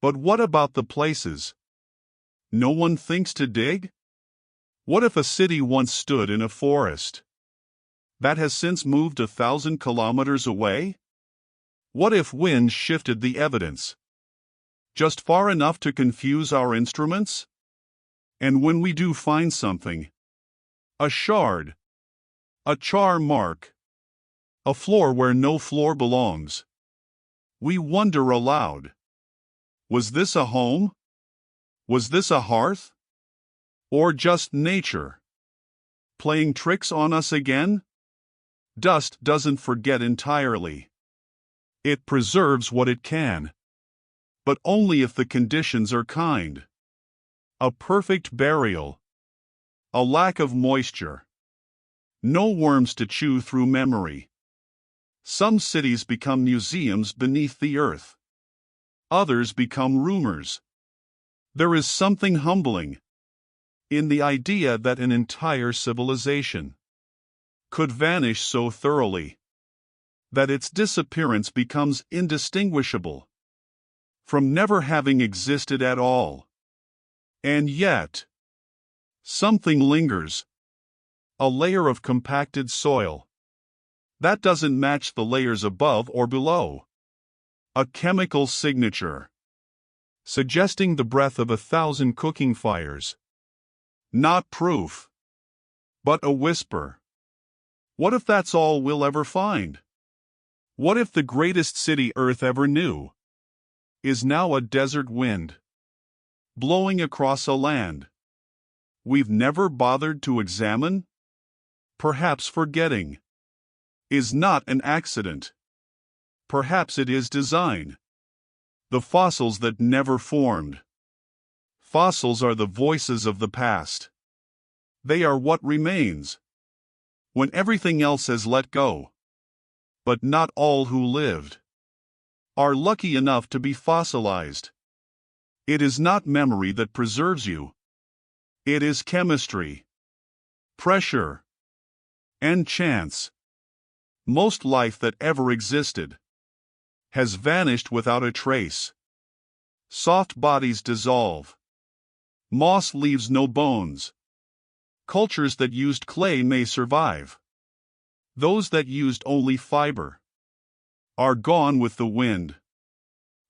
But what about the places no one thinks to dig? What if a city once stood in a forest that has since moved 1,000 kilometers away? What if wind shifted the evidence just far enough to confuse our instruments? And when we do find something, a shard, a char mark, a floor where no floor belongs, we wonder aloud, was this a home? Was this a hearth? Or just nature playing tricks on us again? Dust doesn't forget entirely. It preserves what it can, but only if the conditions are kind. A perfect burial, a lack of moisture, no worms to chew through memory. Some cities become museums beneath the earth. Others become rumors. There is something humbling in the idea that an entire civilization could vanish so thoroughly that its disappearance becomes indistinguishable from never having existed at all. And yet, something lingers, a layer of compacted soil that doesn't match the layers above or below. A chemical signature, suggesting the breath of 1,000 cooking fires. Not proof, but a whisper. What if that's all we'll ever find? What if the greatest city Earth ever knew is now a desert wind, blowing across a land we've never bothered to examine? Perhaps forgetting is not an accident. Perhaps it is design. The fossils that never formed. Fossils are the voices of the past. They are what remains when everything else has let go. But not all who lived are lucky enough to be fossilized. It is not memory that preserves you. It is chemistry, pressure, and chance. Most life that ever existed has vanished without a trace. Soft bodies dissolve. Moss leaves no bones. Cultures that used clay may survive. Those that used only fiber are gone with the wind.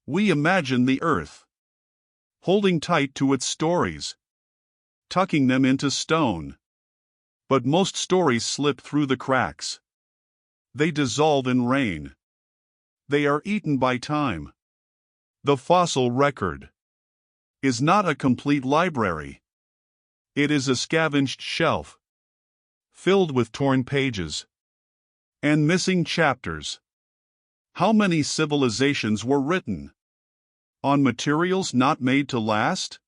We imagine the Earth holding tight to its stories, tucking them into stone. But most stories slip through the cracks. They dissolve in rain. They are eaten by time. The fossil record is not a complete library. It is a scavenged shelf, filled with torn pages and missing chapters. How many civilizations were written on materials not made to last?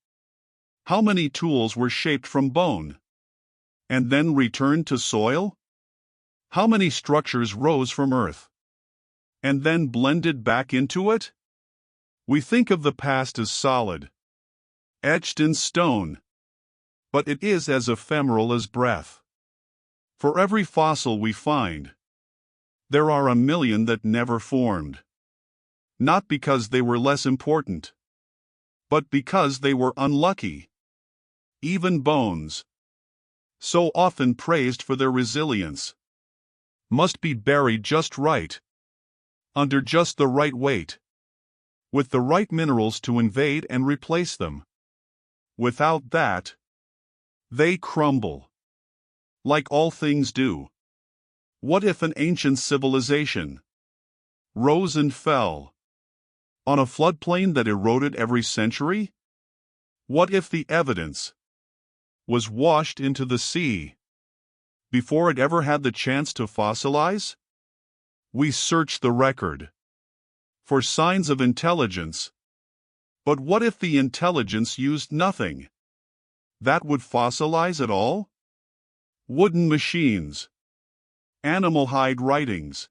How many tools were shaped from bone and then returned to soil? How many structures rose from earth and then blended back into it? We think of the past as solid, etched in stone, but it is as ephemeral as breath. For every fossil we find, there are a million that never formed. Not because they were less important, but because they were unlucky. Even bones, so often praised for their resilience, must be buried just right, under just the right weight, with the right minerals to invade and replace them. Without that, they crumble, like all things do. What if an ancient civilization rose and fell on a floodplain that eroded every century? What if the evidence was washed into the sea before it ever had the chance to fossilize? We search the record for signs of intelligence, but what if the intelligence used nothing that would fossilize at all? Wooden machines, animal hide writings,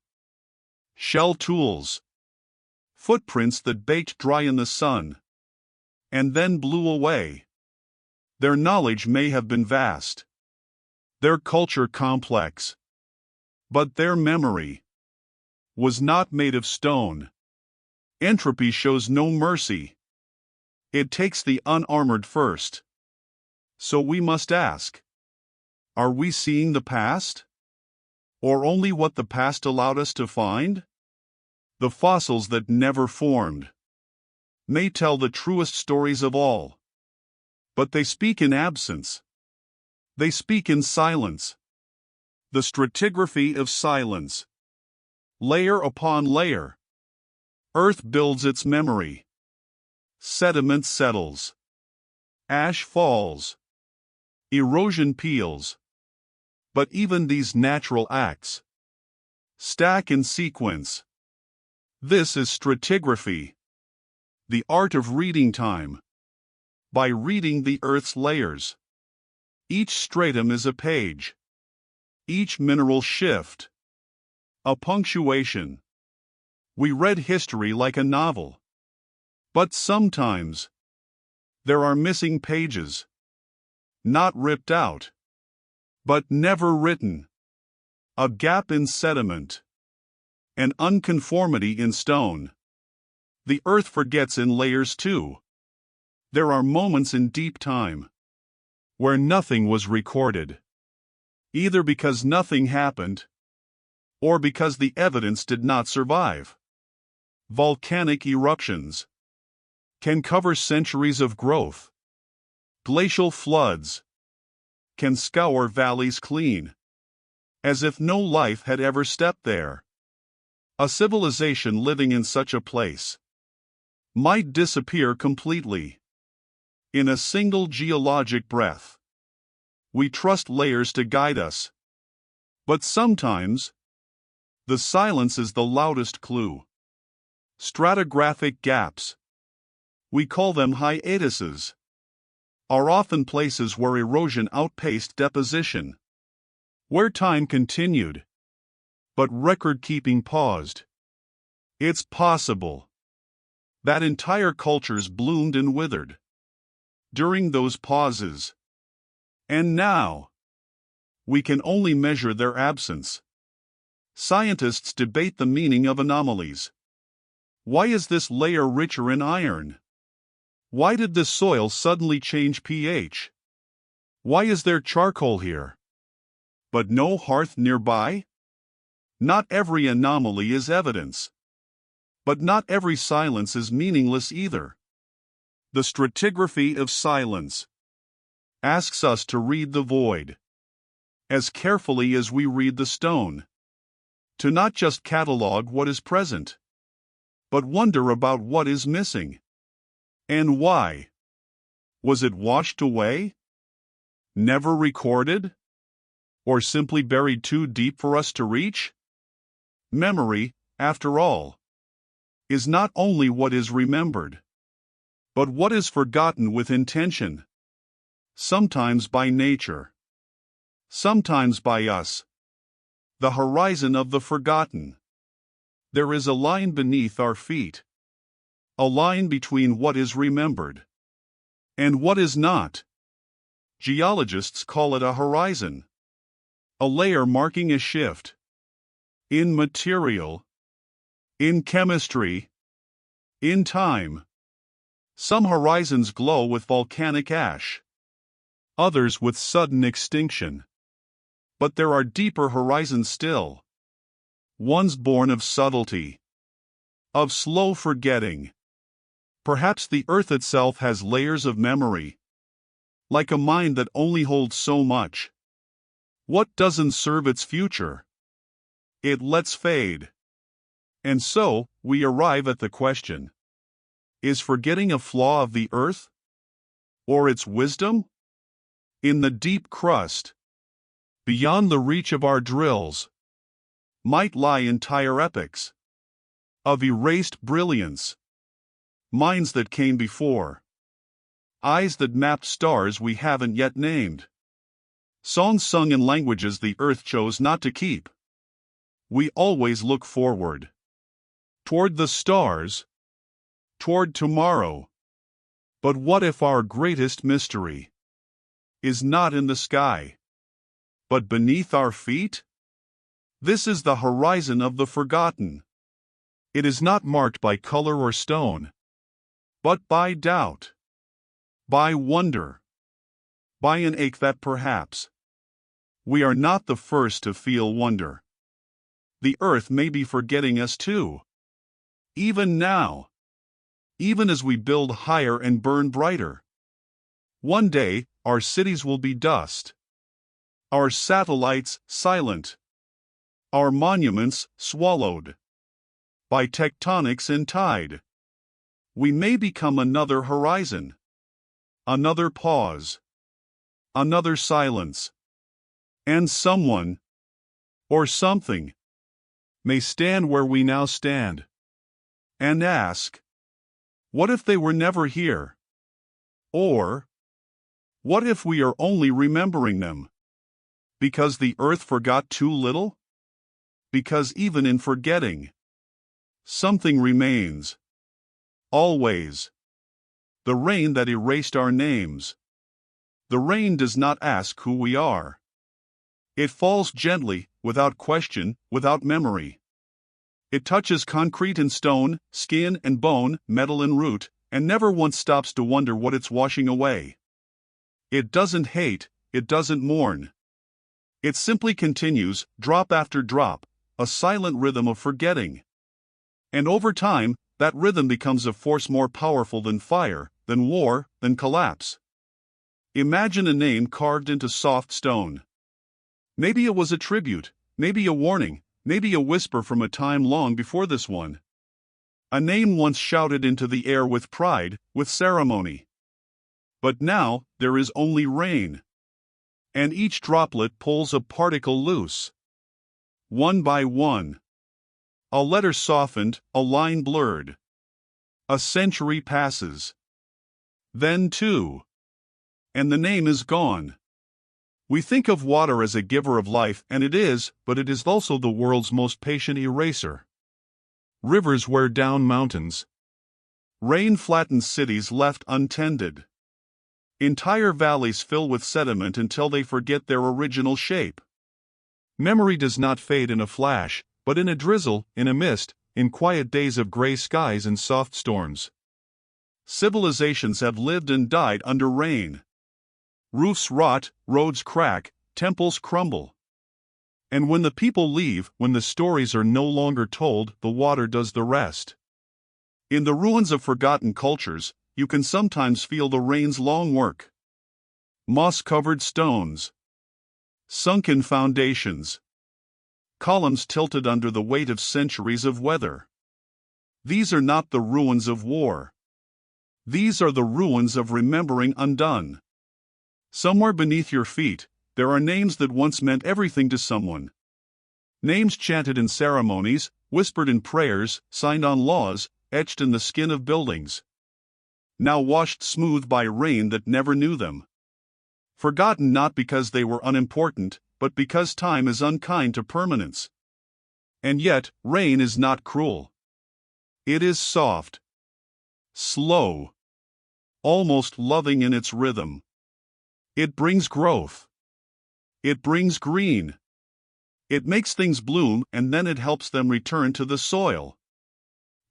shell tools, footprints that baked dry in the sun and then blew away. Their knowledge may have been vast, their culture complex, but their memory was not made of stone. Entropy shows no mercy. It takes the unarmored first. So we must ask, are we seeing the past? Or only what the past allowed us to find? The fossils that never formed may tell the truest stories of all. But they speak in absence. They speak in silence. The stratigraphy of silence. Layer upon layer. Earth builds its memory. Sediment settles. Ash falls. Erosion peels. But even these natural acts stack in sequence. This is stratigraphy, the art of reading time. By reading the Earth's layers, each stratum is a page, each mineral shift, a punctuation. We read history like a novel, but sometimes there are missing pages, not ripped out, but never written. A gap in sediment, an unconformity in stone. The Earth forgets in layers too. There are moments in deep time where nothing was recorded, either because nothing happened or because the evidence did not survive. Volcanic eruptions can cover centuries of growth. Glacial floods can scour valleys clean, as if no life had ever stepped there. A civilization living in such a place might disappear completely in a single geologic breath. We trust layers to guide us, but sometimes the silence is the loudest clue. Stratigraphic gaps, we call them hiatuses, are often places where erosion outpaced deposition, where time continued, but record-keeping paused. It's possible that entire cultures bloomed and withered during those pauses, and now we can only measure their absence. Scientists debate the meaning of anomalies. Why is this layer richer in iron? Why did this soil suddenly change pH? Why is there charcoal here, but no hearth nearby? Not every anomaly is evidence. But not every silence is meaningless either. The stratigraphy of silence asks us to read the void as carefully as we read the stone, to not just catalog what is present, but wonder about what is missing. And why? Was it washed away? Never recorded? Or simply buried too deep for us to reach? Memory, after all, is not only what is remembered, but what is forgotten with intention, sometimes by nature, sometimes by us. The horizon of the forgotten. There is a line beneath our feet, a line between what is remembered and what is not. Geologists call it a horizon, a layer marking a shift in material, in chemistry, in time. Some horizons glow with volcanic ash, others with sudden extinction. But there are deeper horizons still, ones born of subtlety, of slow forgetting. Perhaps the earth itself has layers of memory, like a mind that only holds so much. What doesn't serve its future, it lets fade. And so, we arrive at the question: is forgetting a flaw of the earth? Or its wisdom? In the deep crust, beyond the reach of our drills, might lie entire epics of erased brilliance, minds that came before, eyes that mapped stars we haven't yet named, songs sung in languages the earth chose not to keep. We always look forward, toward the stars, toward tomorrow. But what if our greatest mystery is not in the sky, but beneath our feet? This is the horizon of the forgotten. It is not marked by color or stone, but by doubt, by wonder, by an ache that perhaps we are not the first to feel wonder. The earth may be forgetting us too. Even now, even as we build higher and burn brighter. One day, our cities will be dust, our satellites silent, our monuments swallowed by tectonics and tide. We may become another horizon, another pause, another silence. And someone, or something, may stand where we now stand and ask, what if they were never here? Or, what if we are only remembering them because the earth forgot too little? Because even in forgetting, something remains. Always. The rain that erased our names. The rain does not ask who we are. It falls gently, without question, without memory. It touches concrete and stone, skin and bone, metal and root, and never once stops to wonder what it's washing away. It doesn't hate, it doesn't mourn. It simply continues, drop after drop, a silent rhythm of forgetting. And over time, that rhythm becomes a force more powerful than fire, than war, than collapse. Imagine a name carved into soft stone. Maybe it was a tribute, maybe a warning, maybe a whisper from a time long before this one. A name once shouted into the air with pride, with ceremony. But now, there is only rain. And each droplet pulls a particle loose. One by one. A letter softened, a line blurred. A century passes. Then two. And the name is gone. We think of water as a giver of life, and it is, but it is also the world's most patient eraser. Rivers wear down mountains. Rain flattens cities left untended. Entire valleys fill with sediment until they forget their original shape. Memory does not fade in a flash, but in a drizzle, in a mist, in quiet days of gray skies and soft storms. Civilizations have lived and died under rain. Roofs rot, roads crack, temples crumble. And when the people leave, when the stories are no longer told, the water does the rest. In the ruins of forgotten cultures, you can sometimes feel the rain's long work. Moss-covered stones, sunken foundations, columns tilted under the weight of centuries of weather. These are not the ruins of war. These are the ruins of remembering undone. Somewhere beneath your feet, there are names that once meant everything to someone. Names chanted in ceremonies, whispered in prayers, signed on laws, etched in the skin of buildings. Now washed smooth by rain that never knew them. Forgotten not because they were unimportant, but because time is unkind to permanence. And yet, rain is not cruel. It is soft, slow, almost loving in its rhythm. It brings growth. It brings green. It makes things bloom and then it helps them return to the soil.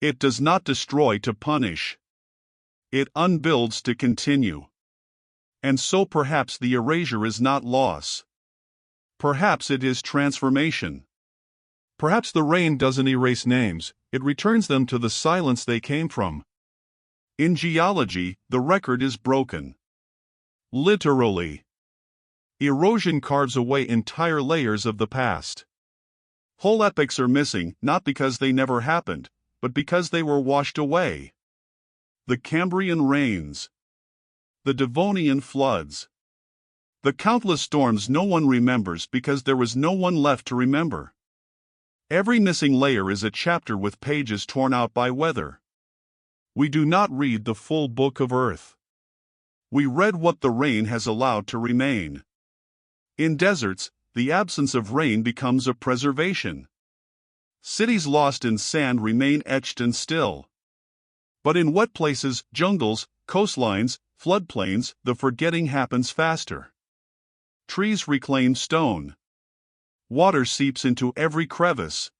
It does not destroy to punish. It unbuilds to continue. And so perhaps the erasure is not loss. Perhaps it is transformation. Perhaps the rain doesn't erase names, it returns them to the silence they came from. In geology, the record is broken. Literally. Erosion carves away entire layers of the past. Whole epochs are missing, not because they never happened, but because they were washed away. The Cambrian rains. The Devonian floods. The countless storms no one remembers because there was no one left to remember. Every missing layer is a chapter with pages torn out by weather. We do not read the full book of Earth. We read what the rain has allowed to remain. In deserts, the absence of rain becomes a preservation. Cities lost in sand remain etched and still. But in wet places, jungles, coastlines, floodplains, the forgetting happens faster. Trees reclaim stone. Water seeps into every crevice.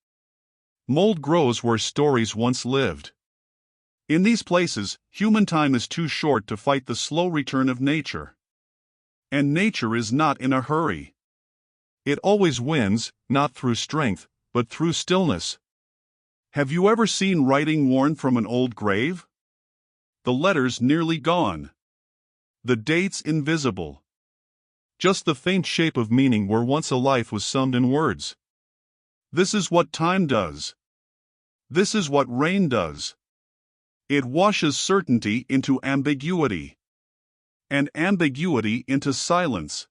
Mold grows where stories once lived. In these places, human time is too short to fight the slow return of nature. And nature is not in a hurry. It always wins, not through strength, but through stillness. Have you ever seen writing worn from an old grave? The letters nearly gone. The dates invisible. Just the faint shape of meaning where once a life was summed in words. This is what time does. This is what rain does. It washes certainty into ambiguity. And ambiguity into silence.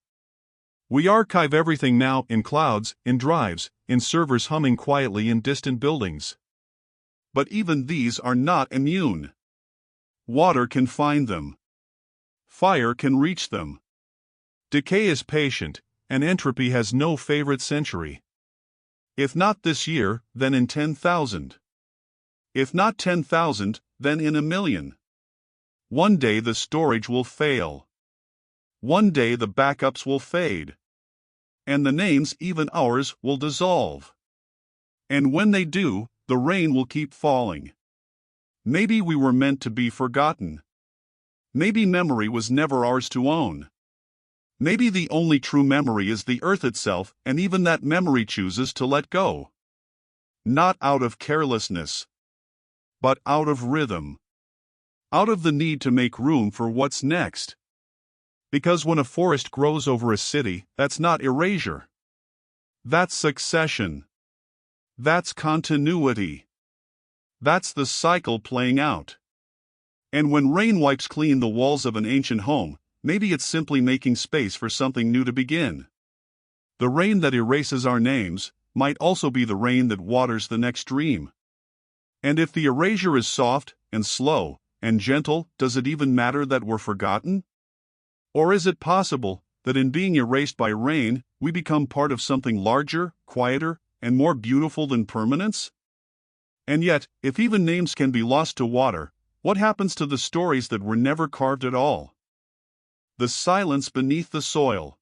We archive everything now in clouds, in drives, in servers humming quietly in distant buildings. But even these are not immune. Water can find them. Fire can reach them. Decay is patient, and entropy has no favorite century. If not this year, then in 10,000. If not 10,000, then in 1,000,000. One day the storage will fail. One day the backups will fade. And the names, even ours, will dissolve. And when they do, the rain will keep falling. Maybe we were meant to be forgotten. Maybe memory was never ours to own. Maybe the only true memory is the earth itself, and even that memory chooses to let go. Not out of carelessness, but out of rhythm. Out of the need to make room for what's next. Because when a forest grows over a city, that's not erasure. That's succession. That's continuity. That's the cycle playing out. And when rain wipes clean the walls of an ancient home, maybe it's simply making space for something new to begin. The rain that erases our names might also be the rain that waters the next dream. And if the erasure is soft and slow and gentle, does it even matter that we're forgotten? Or is it possible that in being erased by rain, we become part of something larger, quieter, and more beautiful than permanence? And yet, if even names can be lost to water, what happens to the stories that were never carved at all? The silence beneath the soil.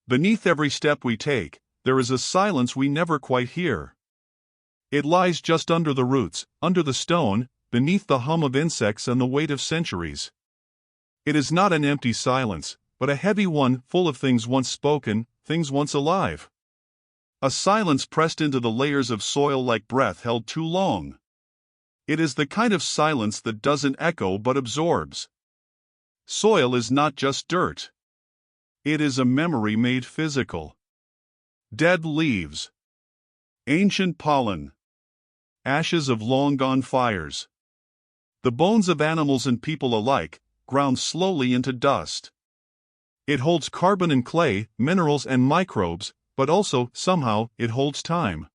Beneath every step we take, there is a silence we never quite hear. It lies just under the roots, under the stone, beneath the hum of insects and the weight of centuries. It is not an empty silence, but a heavy one full of things once spoken, things once alive. A silence pressed into the layers of soil like breath held too long. It is the kind of silence that doesn't echo but absorbs. Soil is not just dirt. It is a memory made physical. Dead leaves, ancient pollen, ashes of long-gone fires. The bones of animals and people alike, ground slowly into dust. It holds carbon and clay, minerals and microbes, but also, somehow, it holds time.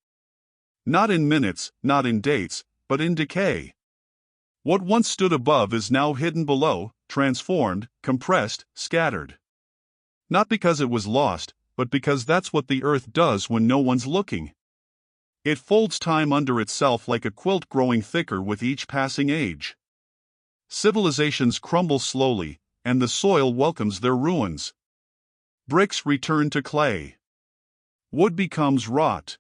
Not in minutes, not in dates, but in decay. What once stood above is now hidden below, transformed, compressed, scattered. Not because it was lost, but because that's what the earth does when no one's looking. It folds time under itself like a quilt growing thicker with each passing age. Civilizations crumble slowly, and the soil welcomes their ruins. Bricks return to clay. Wood becomes rot.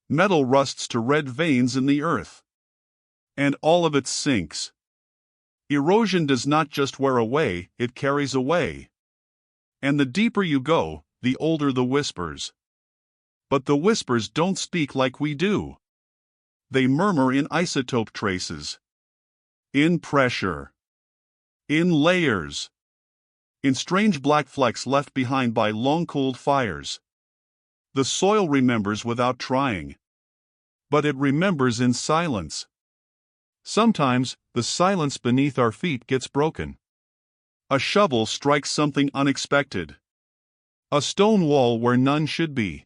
Metal rusts to red veins in the earth. And all of it sinks. Erosion does not just wear away, it carries away. And the deeper you go, the older the whispers. But the whispers don't speak like we do. They murmur in isotope traces. In pressure. In layers. In strange black flecks left behind by long-cooled fires. The soil remembers without trying. But it remembers in silence. Sometimes, the silence beneath our feet gets broken. A shovel strikes something unexpected. A stone wall where none should be.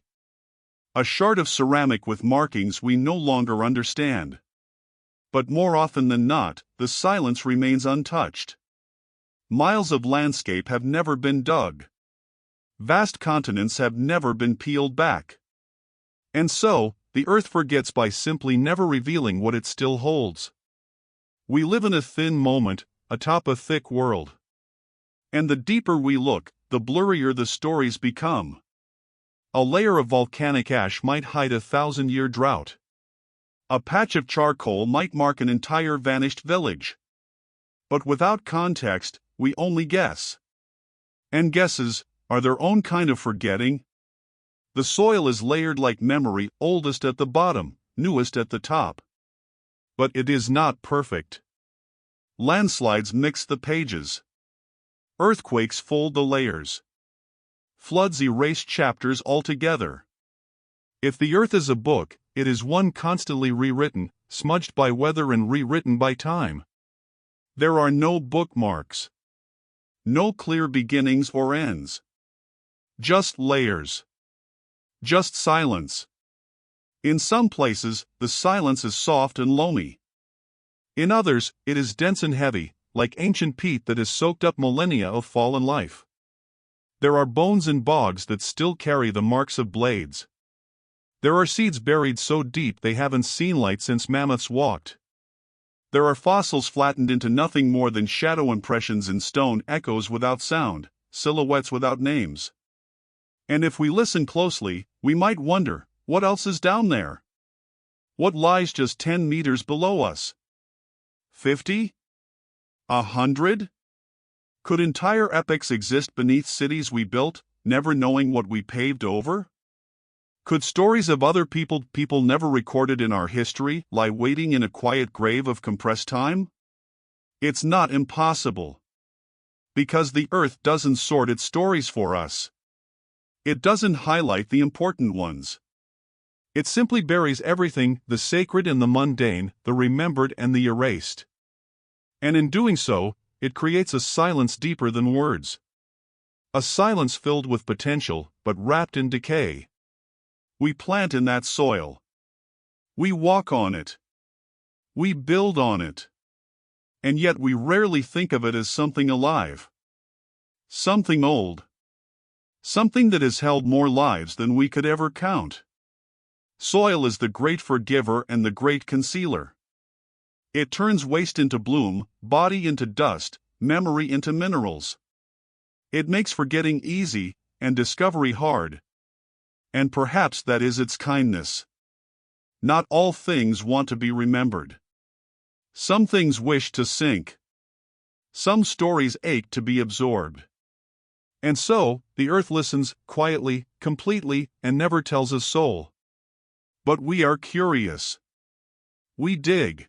A shard of ceramic with markings we no longer understand. But more often than not, the silence remains untouched. Miles of landscape have never been dug. Vast continents have never been peeled back. And so, the earth forgets by simply never revealing what it still holds. We live in a thin moment, atop a thick world. And the deeper we look, the blurrier the stories become. A layer of volcanic ash might hide a 1,000-year drought. A patch of charcoal might mark an entire vanished village. But without context, we only guess. And guesses are their own kind of forgetting. The soil is layered like memory, oldest at the bottom, newest at the top. But it is not perfect. Landslides mix the pages. Earthquakes fold the layers. Floods erase chapters altogether. If the earth is a book, it is one constantly rewritten, smudged by weather and rewritten by time. There are no bookmarks. No clear beginnings or ends. Just layers. Just silence. In some places, the silence is soft and loamy. In others, it is dense and heavy, like ancient peat that has soaked up millennia of fallen life. There are bones in bogs that still carry the marks of blades. There are seeds buried so deep they haven't seen light since mammoths walked. There are fossils flattened into nothing more than shadow impressions in stone, echoes without sound, silhouettes without names. And if we listen closely, we might wonder, what else is down there? What lies just 10 meters below us? 50? 100? Could entire epochs exist beneath cities we built, never knowing what we paved over? Could stories of other people never recorded in our history lie waiting in a quiet grave of compressed time? It's not impossible. Because the earth doesn't sort its stories for us. It doesn't highlight the important ones. It simply buries everything, the sacred and the mundane, the remembered and the erased. And in doing so, it creates a silence deeper than words. A silence filled with potential, but wrapped in decay. We plant in that soil. We walk on it. We build on it. And yet we rarely think of it as something alive. Something old. Something that has held more lives than we could ever count. Soil is the great forgiver and the great concealer. It turns waste into bloom, body into dust, memory into minerals. It makes forgetting easy, and discovery hard. And perhaps that is its kindness. Not all things want to be remembered. Some things wish to sink. Some stories ache to be absorbed. And so, the earth listens, quietly, completely, and never tells a soul. But we are curious. We dig.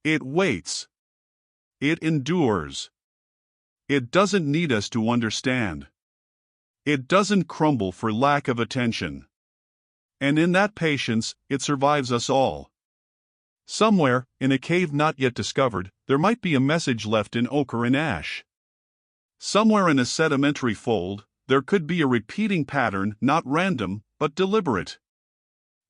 It waits. It endures. It doesn't need us to understand. It doesn't crumble for lack of attention. And in that patience, it survives us all. Somewhere, in a cave not yet discovered, there might be a message left in ochre and ash. Somewhere in a sedimentary fold, there could be a repeating pattern, not random, but deliberate.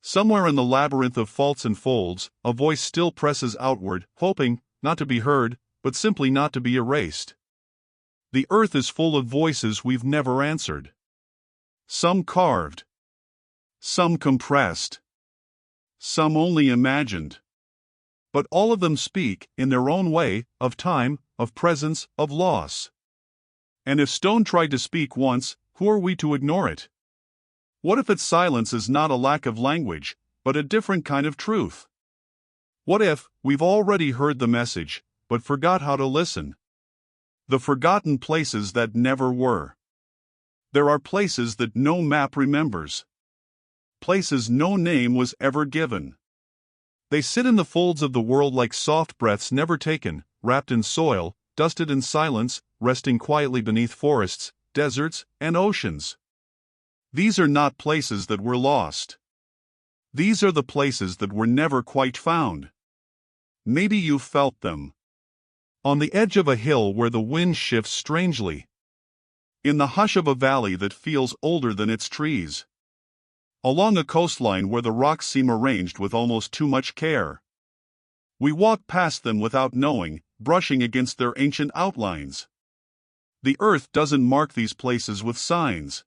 Somewhere in the labyrinth of faults and folds, a voice still presses outward, hoping, not to be heard, but simply not to be erased. The earth is full of voices we've never answered. Some carved. Some compressed. Some only imagined. But all of them speak, in their own way, of time, of presence, of loss. And if stone tried to speak once, who are we to ignore it? What if its silence is not a lack of language, but a different kind of truth? What if we've already heard the message, but forgot how to listen? The forgotten places that never were. There are places that no map remembers. Places no name was ever given. They sit in the folds of the world like soft breaths never taken, wrapped in soil, dusted in silence, resting quietly beneath forests, deserts, and oceans. These are not places that were lost. These are the places that were never quite found. Maybe you felt them. On the edge of a hill where the wind shifts strangely. In the hush of a valley that feels older than its trees. Along a coastline where the rocks seem arranged with almost too much care. We walk past them without knowing, brushing against their ancient outlines. The earth doesn't mark these places with signs.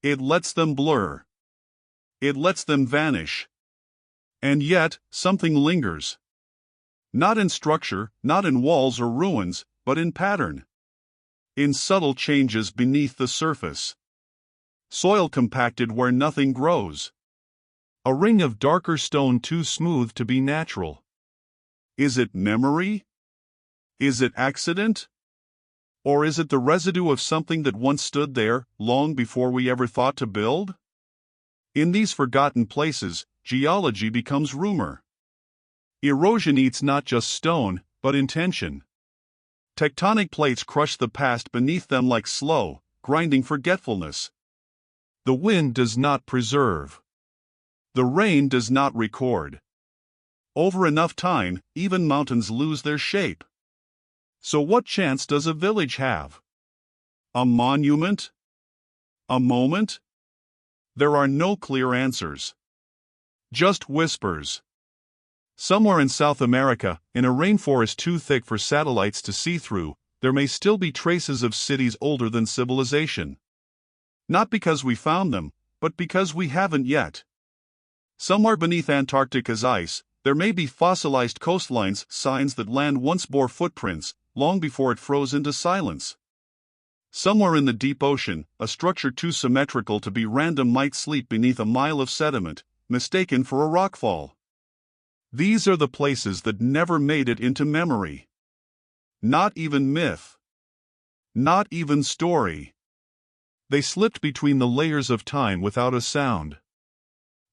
It lets them blur. It lets them vanish. And yet, something lingers. Not in structure, not in walls or ruins, but in pattern. In subtle changes beneath the surface. Soil compacted where nothing grows. A ring of darker stone too smooth to be natural. Is it memory? Is it accident? Or is it the residue of something that once stood there, long before we ever thought to build? In these forgotten places, geology becomes rumor. Erosion eats not just stone, but intention. Tectonic plates crush the past beneath them like slow, grinding forgetfulness. The wind does not preserve. The rain does not record. Over enough time, even mountains lose their shape. So what chance does a village have? A monument? A moment? There are no clear answers. Just whispers. Somewhere in South America, in a rainforest too thick for satellites to see through, there may still be traces of cities older than civilization. Not because we found them, but because we haven't yet. Somewhere beneath Antarctica's ice, there may be fossilized coastlines, signs that land once bore footprints, long before it froze into silence. Somewhere in the deep ocean, a structure too symmetrical to be random might sleep beneath a mile of sediment, mistaken for a rockfall. These are the places that never made it into memory. Not even myth. Not even story. They slipped between the layers of time without a sound.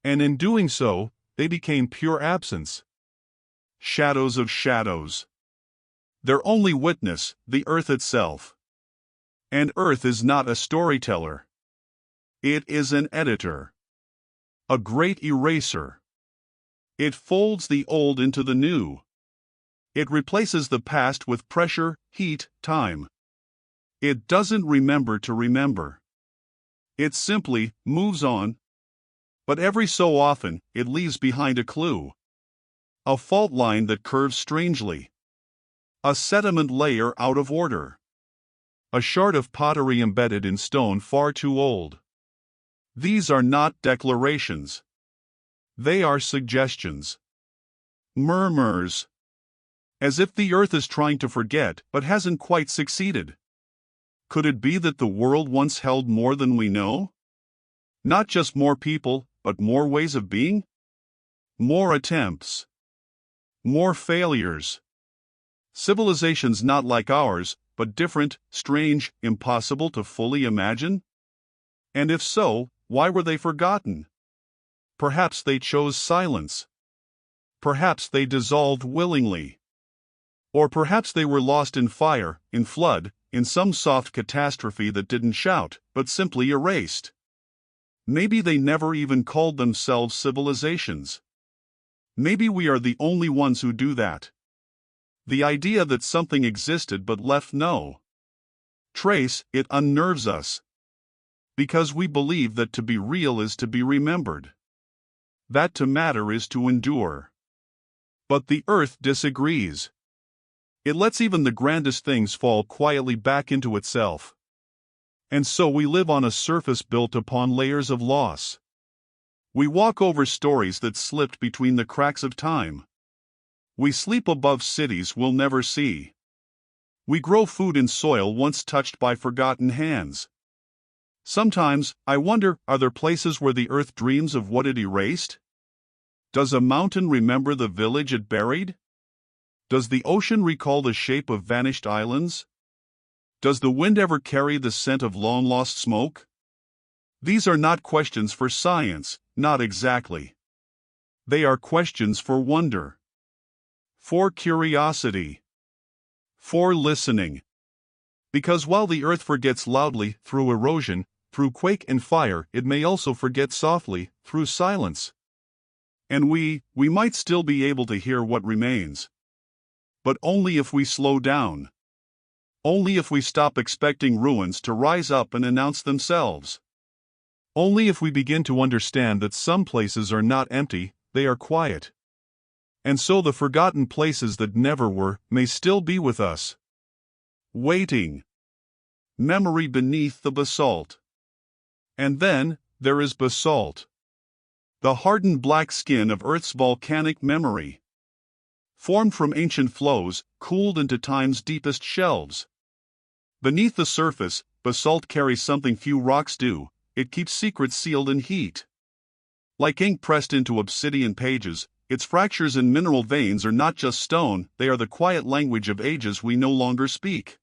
And in doing so, they became pure absence. Shadows of shadows. Their only witness, the earth itself. And earth is not a storyteller. It is an editor. A great eraser. It folds the old into the new. It replaces the past with pressure, heat, time. It doesn't remember to remember. It simply moves on. But every so often, it leaves behind a clue. A fault line that curves strangely. A sediment layer out of order. A shard of pottery embedded in stone far too old. These are not declarations. They are suggestions. Murmurs. As if the earth is trying to forget but hasn't quite succeeded. Could it be that the world once held more than we know? Not just more people, but more ways of being? More attempts. More failures. Civilizations not like ours, but different, strange, impossible to fully imagine? And if so, why were they forgotten? Perhaps they chose silence. perhaps they dissolved willingly. Or perhaps they were lost in fire, in flood, in some soft catastrophe that didn't shout, but simply erased. Maybe they never even called themselves civilizations. Maybe we are the only ones who do that. The idea that something existed but left no trace, it unnerves us. Because we believe that to be real is to be remembered. That to matter is to endure. But the earth disagrees. It lets even the grandest things fall quietly back into itself. And so we live on a surface built upon layers of loss. We walk over stories that slipped between the cracks of time. We sleep above cities we'll never see. We grow food in soil once touched by forgotten hands. Sometimes, I wonder, are there places where the earth dreams of what it erased? Does a mountain remember the village it buried? Does the ocean recall the shape of vanished islands? Does the wind ever carry the scent of long-lost smoke? These are not questions for science, not exactly. They are questions for wonder. For curiosity. For listening. Because while the earth forgets loudly, through erosion, through quake and fire, it may also forget softly, through silence. And we might still be able to hear what remains. But only if we slow down. Only if we stop expecting ruins to rise up and announce themselves. Only if we begin to understand that some places are not empty, they are quiet. And so the forgotten places that never were may still be with us. Waiting. Memory beneath the basalt. And then, there is basalt. The hardened black skin of Earth's volcanic memory. Formed from ancient flows, cooled into time's deepest shelves. Beneath the surface, basalt carries something few rocks do, it keeps secrets sealed in heat. Like ink pressed into obsidian pages, its fractures and mineral veins are not just stone, they are the quiet language of ages we no longer speak.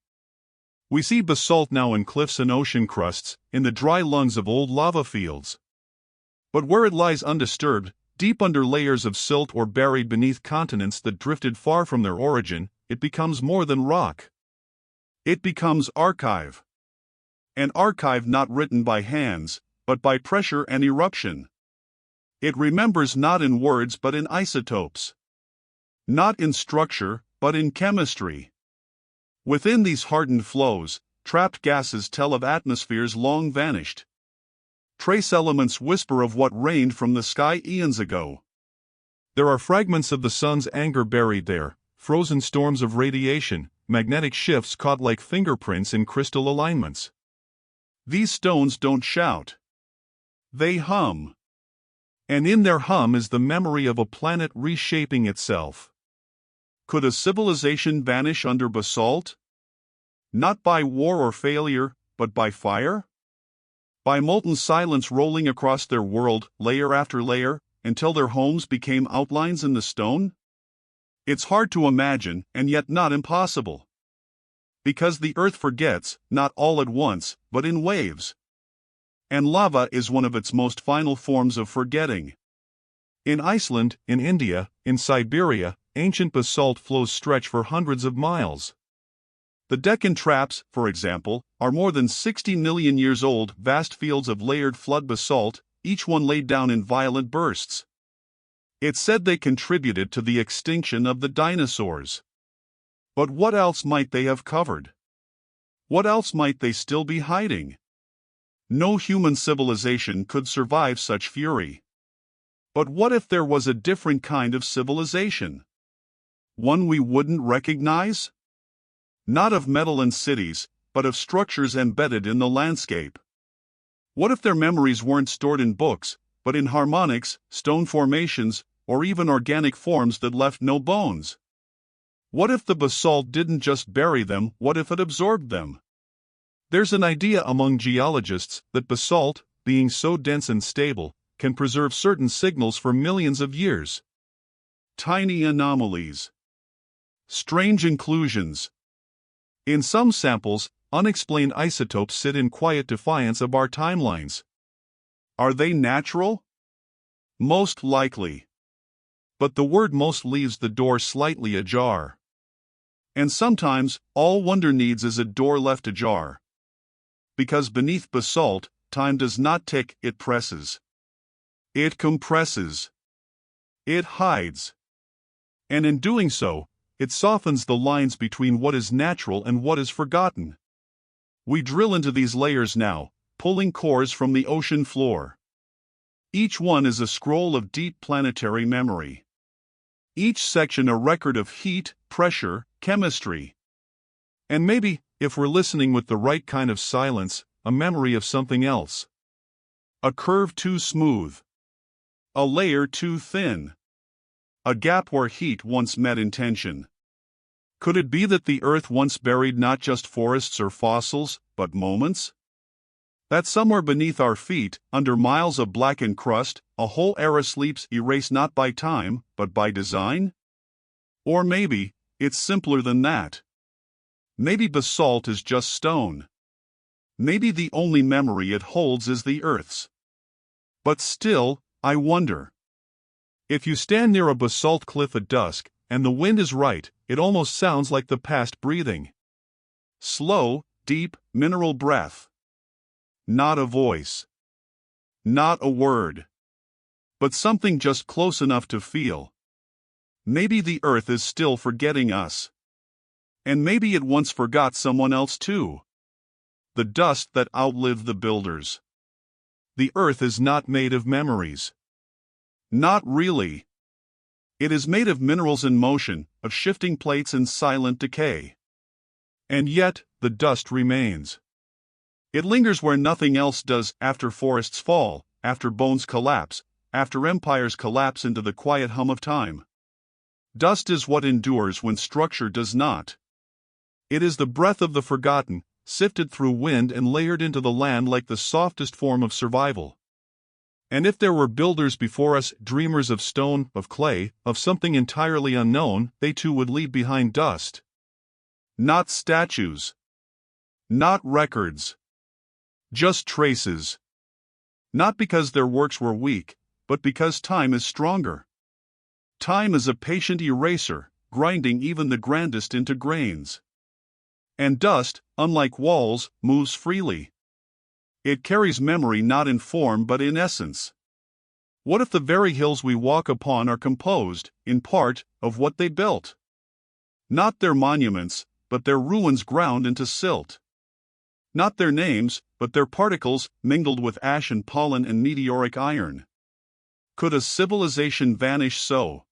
We see basalt now in cliffs and ocean crusts, in the dry lungs of old lava fields. But where it lies undisturbed, deep under layers of silt or buried beneath continents that drifted far from their origin, it becomes more than rock. It becomes archive. An archive not written by hands, but by pressure and eruption. It remembers not in words but in isotopes. Not in structure, but in chemistry. Within these hardened flows, trapped gases tell of atmospheres long vanished. Trace elements whisper of what rained from the sky eons ago. There are fragments of the sun's anger buried there, frozen storms of radiation, magnetic shifts caught like fingerprints in crystal alignments. These stones don't shout. They hum. And in their hum is the memory of a planet reshaping itself. Could a civilization vanish under basalt? Not by war or failure, but by fire? By molten silence rolling across their world, layer after layer, until their homes became outlines in the stone? It's hard to imagine, and yet not impossible. Because the earth forgets, not all at once, but in waves. And lava is one of its most final forms of forgetting. In Iceland, in India, in Siberia, ancient basalt flows stretch for hundreds of miles. The Deccan Traps, for example, are more than 60 million years old, vast fields of layered flood basalt, each one laid down in violent bursts. It's said they contributed to the extinction of the dinosaurs. But what else might they have covered? What else might they still be hiding? No human civilization could survive such fury. But what if there was a different kind of civilization? One we wouldn't recognize? Not of metal and cities, but of structures embedded in the landscape. What if their memories weren't stored in books, but in harmonics, stone formations, or even organic forms that left no bones? What if the basalt didn't just bury them, what if it absorbed them? There's an idea among geologists that basalt, being so dense and stable, can preserve certain signals for millions of years. Tiny anomalies. Strange inclusions. In some samples, unexplained isotopes sit in quiet defiance of our timelines. Are they natural? Most likely. but the word most leaves the door slightly ajar. And sometimes, all wonder needs is a door left ajar. Because beneath basalt, time does not tick, it presses. It compresses. It hides. And in doing so, it softens the lines between what is natural and what is forgotten. We drill into these layers now, pulling cores from the ocean floor. Each one is a scroll of deep planetary memory. Each section a record of heat, pressure, chemistry. And maybe, if we're listening with the right kind of silence, a memory of something else. A curve too smooth. A layer too thin. A gap where heat once met intention. Could it be that the Earth once buried not just forests or fossils, but moments? That somewhere beneath our feet, under miles of blackened crust, a whole era sleeps, erased not by time, but by design? Or maybe, it's simpler than that. Maybe basalt is just stone. Maybe the only memory it holds is the Earth's. But still, I wonder. If you stand near a basalt cliff at dusk, and the wind is right, it almost sounds like the past breathing. Slow, deep, mineral breath. Not a voice. Not a word. But something just close enough to feel. Maybe the Earth is still forgetting us. And maybe it once forgot someone else too. The dust that outlived the builders. The Earth is not made of memories. Not really. It is made of minerals in motion, of shifting plates and silent decay. And yet, the dust remains. It lingers where nothing else does, after forests fall, after bones collapse, after empires collapse into the quiet hum of time. Dust is what endures when structure does not. It is the breath of the forgotten, sifted through wind and layered into the land like the softest form of survival. And if there were builders before us, dreamers of stone, of clay, of something entirely unknown, they too would leave behind dust. Not statues. Not records. Just traces. Not because their works were weak, but because time is stronger. Time is a patient eraser, grinding even the grandest into grains. And dust, unlike walls, moves freely. It carries memory not in form but in essence. What if the very hills we walk upon are composed, in part, of what they built? Not their monuments, but their ruins ground into silt. Not their names, but their particles, mingled with ash and pollen and meteoric iron. Could a civilization vanish so?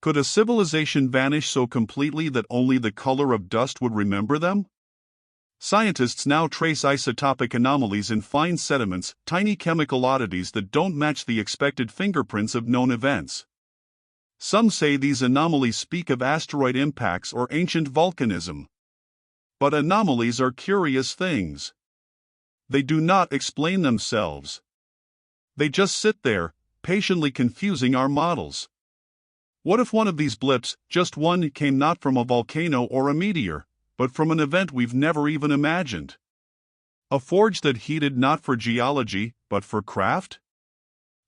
Could a civilization vanish so completely that only the color of dust would remember them? Scientists now trace isotopic anomalies in fine sediments, tiny chemical oddities that don't match the expected fingerprints of known events. Some say these anomalies speak of asteroid impacts or ancient volcanism. But anomalies are curious things. They do not explain themselves. They just sit there, patiently confusing our models. What if one of these blips, just one, came not from a volcano or a meteor, but from an event we've never even imagined? A forge that heated not for geology, but for craft?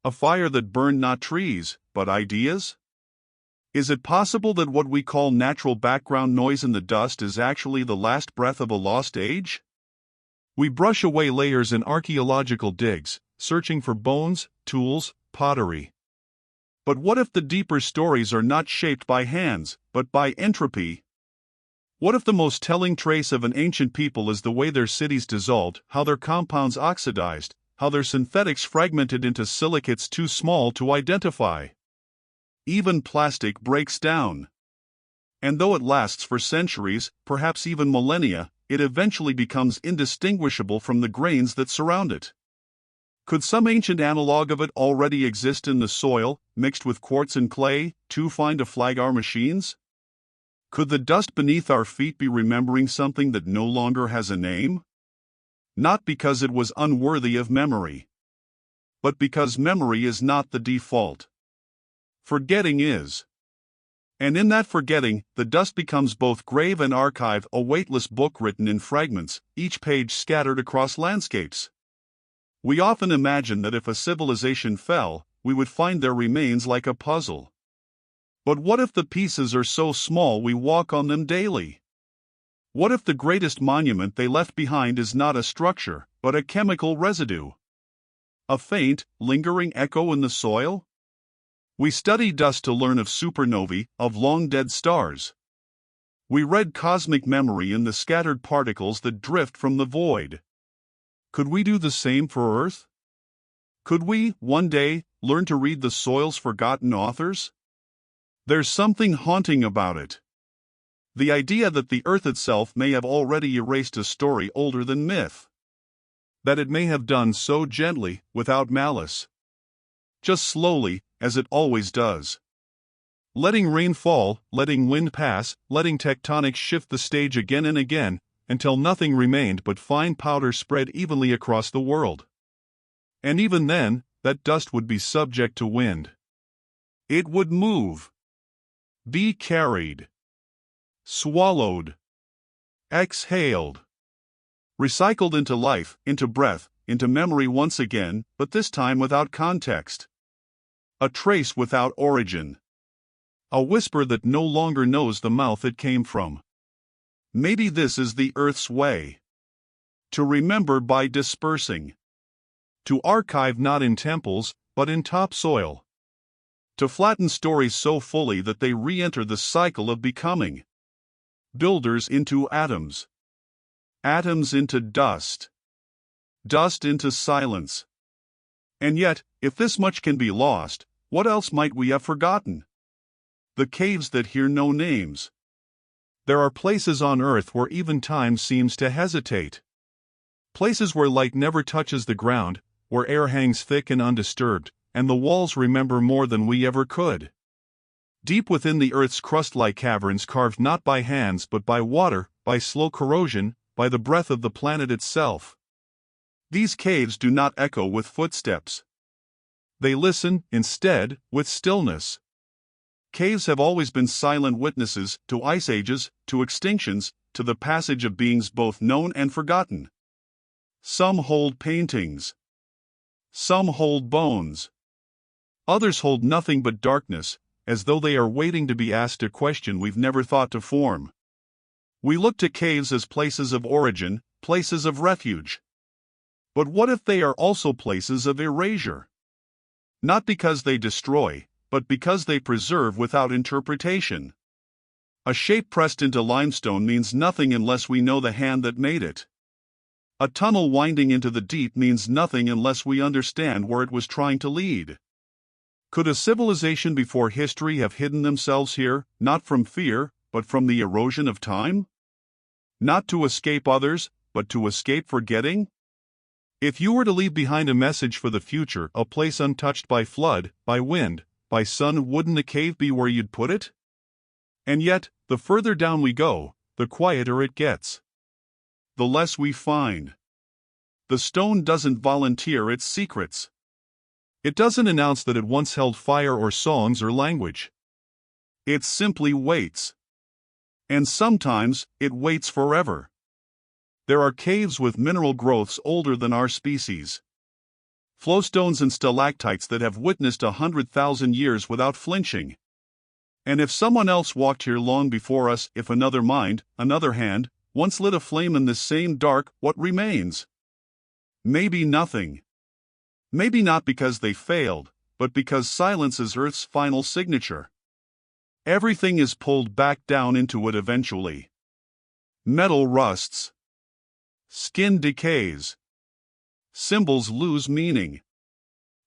A fire that burned not trees, but ideas? Is it possible that what we call natural background noise in the dust is actually the last breath of a lost age? We brush away layers in archaeological digs, searching for bones, tools, pottery. But what if the deeper stories are not shaped by hands, but by entropy? What if the most telling trace of an ancient people is the way their cities dissolved, how their compounds oxidized, how their synthetics fragmented into silicates too small to identify? Even plastic breaks down. And though it lasts for centuries, perhaps even millennia, it eventually becomes indistinguishable from the grains that surround it. Could some ancient analog of it already exist in the soil, mixed with quartz and clay, too fine to flag our machines? Could the dust beneath our feet be remembering something that no longer has a name? Not because it was unworthy of memory, but because memory is not the default. Forgetting is. And in that forgetting, the dust becomes both grave and archive, a weightless book written in fragments, each page scattered across landscapes. We often imagine that if a civilization fell, we would find their remains like a puzzle. But what if the pieces are so small we walk on them daily? What if the greatest monument they left behind is not a structure, but a chemical residue? A faint, lingering echo in the soil? We study dust to learn of supernovae, of long-dead stars. We read cosmic memory in the scattered particles that drift from the void. Could we do the same for Earth? Could we, one day, learn to read the soil's forgotten authors? There's something haunting about it. The idea that the Earth itself may have already erased a story older than myth. That it may have done so gently, without malice. Just slowly, as it always does. Letting rain fall, letting wind pass, letting tectonics shift the stage again and again, until nothing remained but fine powder spread evenly across the world. And even then, that dust would be subject to wind. It would move. Be carried. Swallowed. Exhaled. Recycled into life, into breath, into memory once again, but this time without context. A trace without origin. A whisper that no longer knows the mouth it came from. Maybe this is the Earth's way. To remember by dispersing. To archive not in temples, but in topsoil. To flatten stories so fully that they re-enter the cycle of becoming. Builders into atoms. Atoms into dust. Dust into silence. And yet, if this much can be lost, what else might we have forgotten? The caves that hear no names. There are places on Earth where even time seems to hesitate. Places where light never touches the ground, where air hangs thick and undisturbed, and the walls remember more than we ever could. Deep within the Earth's crust-like caverns carved not by hands but by water, by slow corrosion, by the breath of the planet itself. These caves do not echo with footsteps. They listen, instead, with stillness. Caves have always been silent witnesses to ice ages, to extinctions, to the passage of beings both known and forgotten. Some hold paintings. Some hold bones. Others hold nothing but darkness, as though they are waiting to be asked a question we've never thought to form. We look to caves as places of origin, places of refuge. But what if they are also places of erasure? Not because they destroy, but because they preserve without interpretation. A shape pressed into limestone means nothing unless we know the hand that made it. A tunnel winding into the deep means nothing unless we understand where it was trying to lead. Could a civilization before history have hidden themselves here, not from fear, but from the erosion of time? Not to escape others, but to escape forgetting? If you were to leave behind a message for the future, a place untouched by flood, by wind, by sun, wouldn't the cave be where you'd put it? And yet, the further down we go, the quieter it gets. The less we find. The stone doesn't volunteer its secrets. It doesn't announce that it once held fire or songs or language. It simply waits. And sometimes, it waits forever. There are caves with mineral growths older than our species. Flowstones and stalactites that have witnessed 100,000 years without flinching. And if someone else walked here long before us, if another mind, another hand, once lit a flame in this same dark, what remains? Maybe nothing. Maybe not because they failed, but because silence is Earth's final signature. Everything is pulled back down into it eventually. Metal rusts. Skin decays. Symbols lose meaning.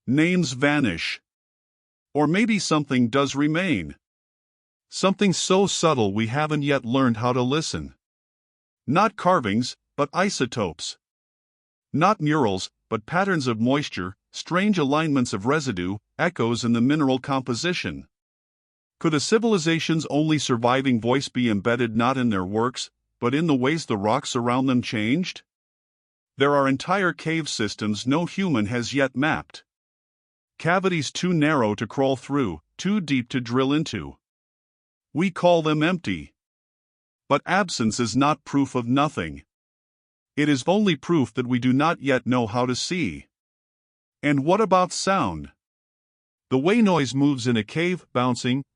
Names vanish. Or maybe something does remain. Something so subtle we haven't yet learned how to listen. Not carvings, but isotopes. Not murals, but patterns of moisture, strange alignments of residue, echoes in the mineral composition. Could a civilization's only surviving voice be embedded not in their works, but in the ways the rocks around them changed? There are entire cave systems no human has yet mapped. Cavities too narrow to crawl through, too deep to drill into. We call them empty. But absence is not proof of nothing. It is only proof that we do not yet know how to see. And what about sound? The way noise moves in a cave, bouncing,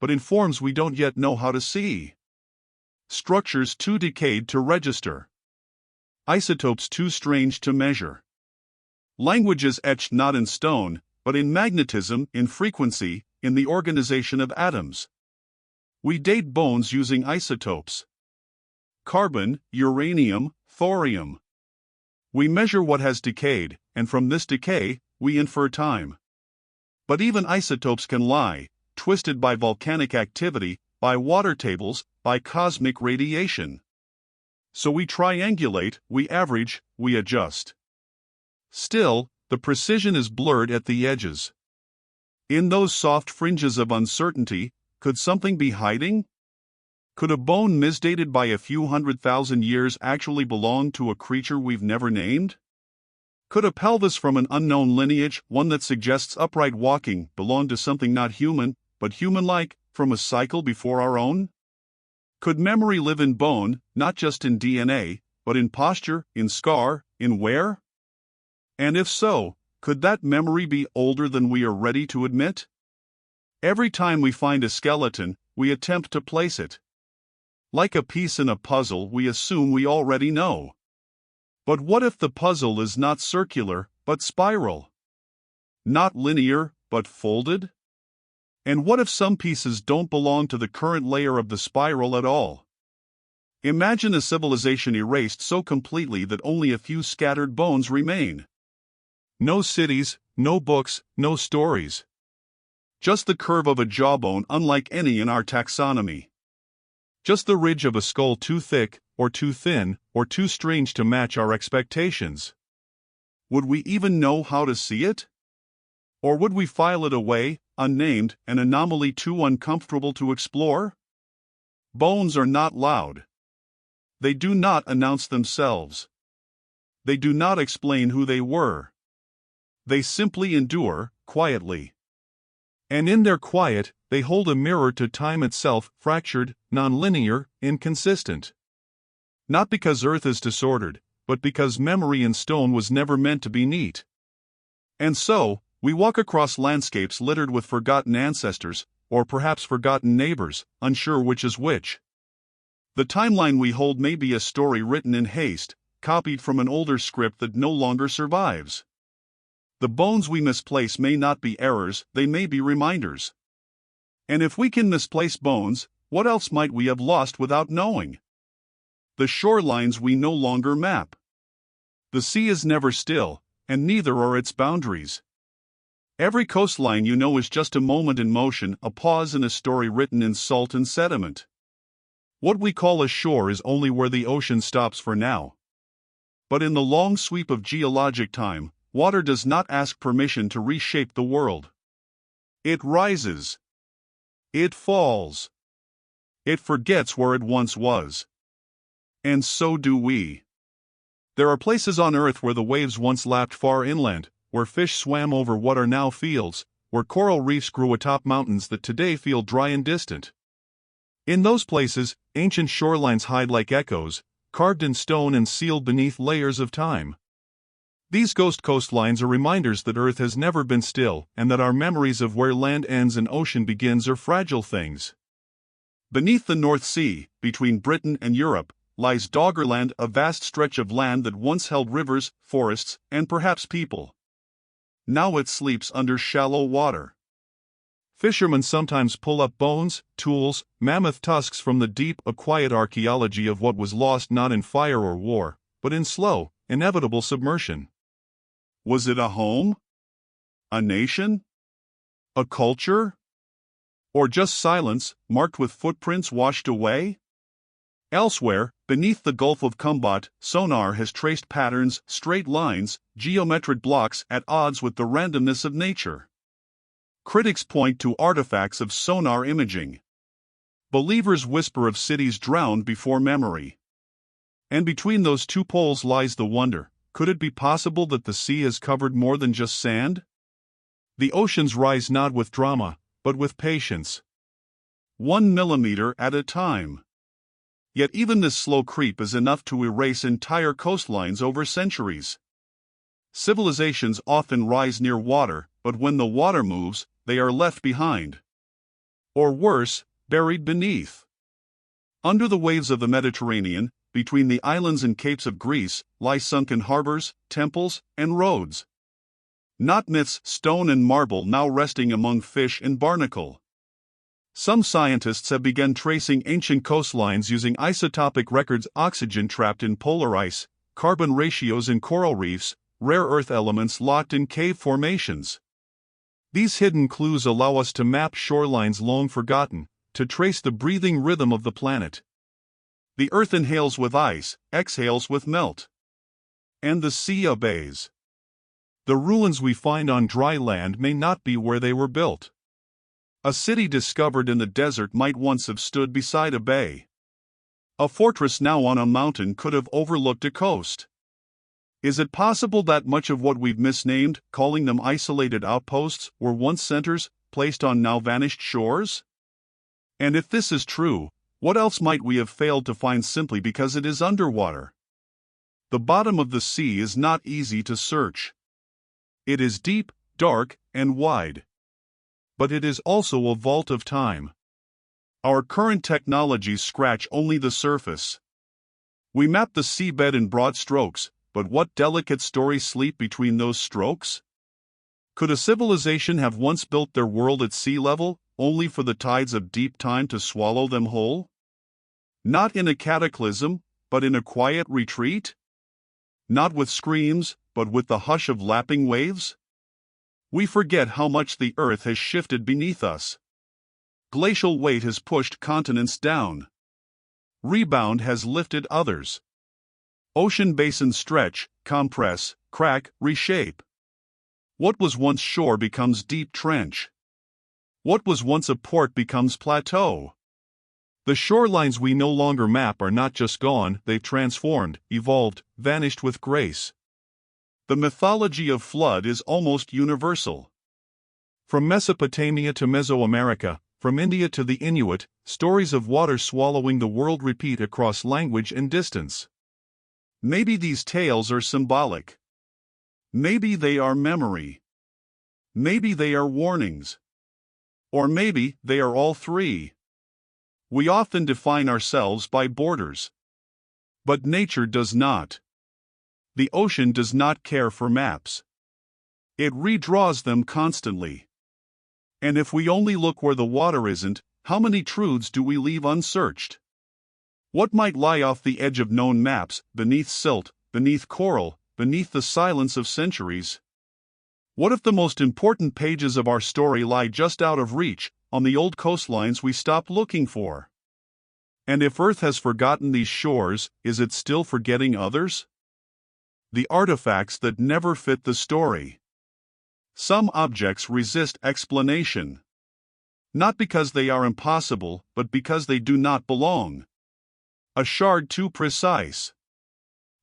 but in forms we don't yet know how to see. Structures too decayed to register. Isotopes too strange to measure. Languages etched not in stone, but in magnetism, in frequency, in the organization of atoms. We date bones using isotopes. Carbon, uranium, thorium. We measure what has decayed, and from this decay, we infer time. But even isotopes can lie, twisted by volcanic activity, by water tables, by cosmic radiation. So we triangulate, we average, we adjust. Still, the precision is blurred at the edges. In those soft fringes of uncertainty, could something be hiding? Could a bone misdated by a few 100,000 years actually belong to a creature we've never named? Could a pelvis from an unknown lineage, one that suggests upright walking, belong to something not human, but human-like, from a cycle before our own? Could memory live in bone, not just in DNA, but in posture, in scar, in wear? And if so, could that memory be older than we are ready to admit? Every time we find a skeleton, we attempt to place it. Like a piece in a puzzle, we assume we already know. But what if the puzzle is not circular, but spiral? Not linear, but folded? And what if some pieces don't belong to the current layer of the spiral at all? Imagine a civilization erased so completely that only a few scattered bones remain. No cities, no books, no stories. Just the curve of a jawbone unlike any in our taxonomy. Just the ridge of a skull too thick, or too thin, or too strange to match our expectations. Would we even know how to see it? Or would we file it away, unnamed, an anomaly too uncomfortable to explore? Bones are not loud. They do not announce themselves. They do not explain who they were. They simply endure, quietly. And in their quiet, they hold a mirror to time itself, fractured, nonlinear, inconsistent. Not because Earth is disordered, but because memory in stone was never meant to be neat. And so, we walk across landscapes littered with forgotten ancestors, or perhaps forgotten neighbors, unsure which is which. The timeline we hold may be a story written in haste, copied from an older script that no longer survives. The bones we misplace may not be errors, they may be reminders. And if we can misplace bones, what else might we have lost without knowing? The shorelines we no longer map. The sea is never still, and neither are its boundaries. Every coastline you know is just a moment in motion, a pause in a story written in salt and sediment. What we call a shore is only where the ocean stops for now. But in the long sweep of geologic time, water does not ask permission to reshape the world. It rises. It falls. It forgets where it once was. And so do we. There are places on Earth where the waves once lapped far inland, where fish swam over what are now fields, where coral reefs grew atop mountains that today feel dry and distant. In those places, ancient shorelines hide like echoes, carved in stone and sealed beneath layers of time. These ghost coastlines are reminders that Earth has never been still, and that our memories of where land ends and ocean begins are fragile things. Beneath the North Sea, between Britain and Europe, lies Doggerland, a vast stretch of land that once held rivers, forests, and perhaps people. Now it sleeps under shallow water. Fishermen sometimes pull up bones, tools, mammoth tusks from the deep, a quiet archaeology of what was lost not in fire or war, but in slow, inevitable submersion. Was it a home? A nation? A culture? Or just silence, marked with footprints washed away? Elsewhere, beneath the Gulf of Kumbat, sonar has traced patterns, straight lines, geometric blocks at odds with the randomness of nature. Critics point to artifacts of sonar imaging. Believers whisper of cities drowned before memory. And between those two poles lies the wonder, could it be possible that the sea has covered more than just sand? The oceans rise not with drama, but with patience. 1 millimeter at a time. Yet even this slow creep is enough to erase entire coastlines over centuries. Civilizations often rise near water, but when the water moves, they are left behind. Or worse, buried beneath. Under the waves of the Mediterranean, between the islands and capes of Greece, lie sunken harbors, temples, and roads. Not myths, stone and marble now resting among fish and barnacle. Some scientists have begun tracing ancient coastlines using isotopic records: oxygen trapped in polar ice, carbon ratios in coral reefs, rare earth elements locked in cave formations. These hidden clues allow us to map shorelines long forgotten, to trace the breathing rhythm of the planet. The earth inhales with ice, exhales with melt. And the sea obeys. The ruins we find on dry land may not be where they were built. A city discovered in the desert might once have stood beside a bay. A fortress now on a mountain could have overlooked a coast. Is it possible that much of what we've misnamed, calling them isolated outposts, were once centers, placed on now vanished shores? And if this is true, what else might we have failed to find simply because it is underwater? The bottom of the sea is not easy to search. It is deep, dark, and wide. But it is also a vault of time. Our current technologies scratch only the surface. We map the seabed in broad strokes, but what delicate stories sleep between those strokes? Could a civilization have once built their world at sea level, only for the tides of deep time to swallow them whole? Not in a cataclysm, but in a quiet retreat? Not with screams, but with the hush of lapping waves? We forget how much the earth has shifted beneath us. Glacial weight has pushed continents down. Rebound has lifted others. Ocean basins stretch, compress, crack, reshape. What was once shore becomes deep trench. What was once a port becomes plateau. The shorelines we no longer map are not just gone, they've transformed, evolved, vanished with grace. The mythology of flood is almost universal. From Mesopotamia to Mesoamerica, from India to the Inuit, stories of water swallowing the world repeat across language and distance. Maybe these tales are symbolic. Maybe they are memory. Maybe they are warnings. Or maybe they are all three. We often define ourselves by borders. But nature does not. The ocean does not care for maps. It redraws them constantly. And if we only look where the water isn't, how many truths do we leave unsearched? What might lie off the edge of known maps, beneath silt, beneath coral, beneath the silence of centuries? What if the most important pages of our story lie just out of reach, on the old coastlines we stopped looking for? And if Earth has forgotten these shores, is it still forgetting others? The artifacts that never fit the story. Some objects resist explanation. Not because they are impossible, but because they do not belong. A shard too precise.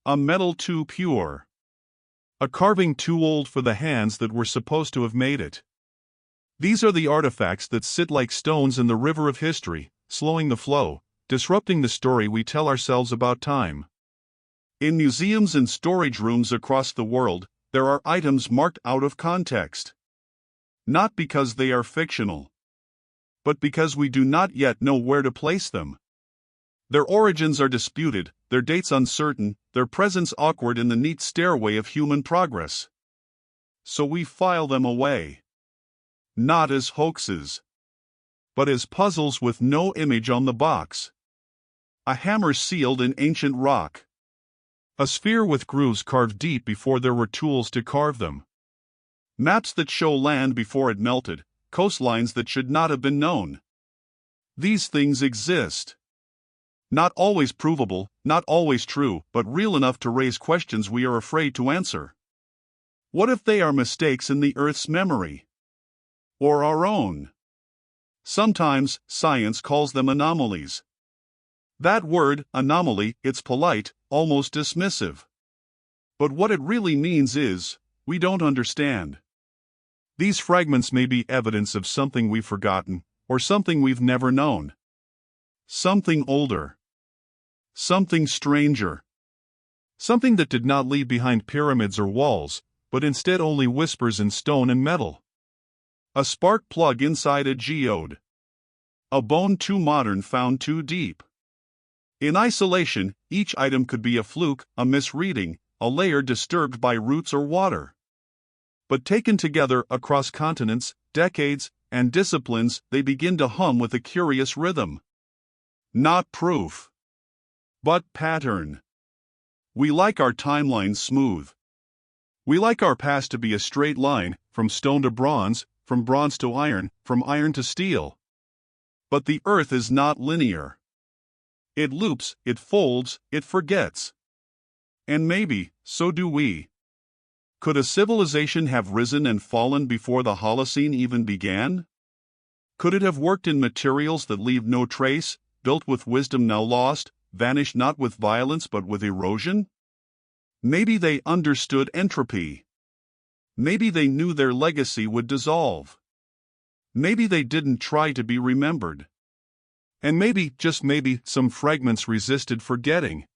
A metal too pure. A carving too old for the hands that were supposed to have made it. These are the artifacts that sit like stones in the river of history, slowing the flow, disrupting the story we tell ourselves about time. In museums and storage rooms across the world, there are items marked out of context. Not because they are fictional, but because we do not yet know where to place them. Their origins are disputed, their dates uncertain, their presence awkward in the neat stairway of human progress. So we file them away. Not as hoaxes, but as puzzles with no image on the box. A hammer sealed in ancient rock. A sphere with grooves carved deep before there were tools to carve them. Maps that show land before it melted, coastlines that should not have been known. These things exist. Not always provable, not always true, but real enough to raise questions we are afraid to answer. What if they are mistakes in the Earth's memory? Or our own? Sometimes, science calls them anomalies. That word, anomaly, it's polite, almost dismissive. But what it really means is, we don't understand. These fragments may be evidence of something we've forgotten, or something we've never known. Something older. Something stranger. Something that did not leave behind pyramids or walls, but instead only whispers in stone and metal. A spark plug inside a geode. A bone too modern found too deep. In isolation, each item could be a fluke, a misreading, a layer disturbed by roots or water. But taken together across continents, decades, and disciplines, they begin to hum with a curious rhythm. Not proof, but pattern. We like our timelines smooth. We like our past to be a straight line, from stone to bronze, from bronze to iron, from iron to steel. But the earth is not linear. It loops, it folds, it forgets. And maybe, so do we. Could a civilization have risen and fallen before the Holocene even began? Could it have worked in materials that leave no trace, built with wisdom now lost, vanished not with violence but with erosion? Maybe they understood entropy. Maybe they knew their legacy would dissolve. Maybe they didn't try to be remembered. And maybe, just maybe, some fragments resisted forgetting.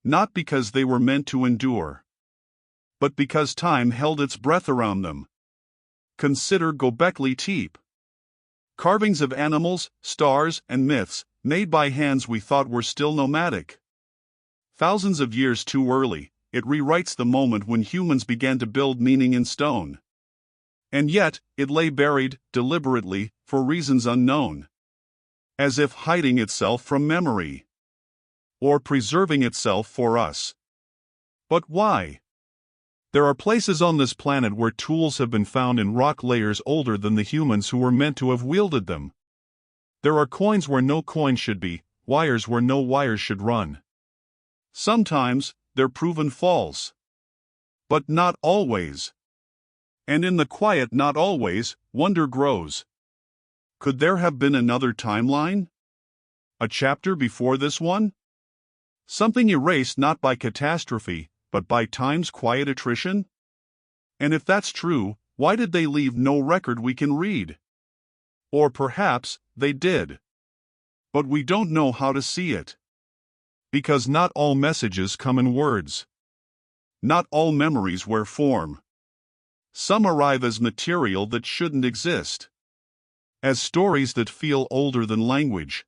Not because they were meant to endure, but because time held its breath around them. Consider Göbekli Tepe. Carvings of animals, stars, and myths, made by hands we thought were still nomadic. Thousands of years too early, it rewrites the moment when humans began to build meaning in stone. And yet, it lay buried, deliberately, for reasons unknown. As if hiding itself from memory. Or preserving itself for us. But why? There are places on this planet where tools have been found in rock layers older than the humans who were meant to have wielded them. There are coins where no coin should be, wires where no wires should run. Sometimes, they're proven false. But not always. And in the quiet not always, wonder grows. Could there have been another timeline? A chapter before this one? Something erased not by catastrophe, but by time's quiet attrition? And if that's true, why did they leave no record we can read? Or perhaps, they did. But we don't know how to see it. Because not all messages come in words. Not all memories wear form. Some arrive as material that shouldn't exist. As stories that feel older than language.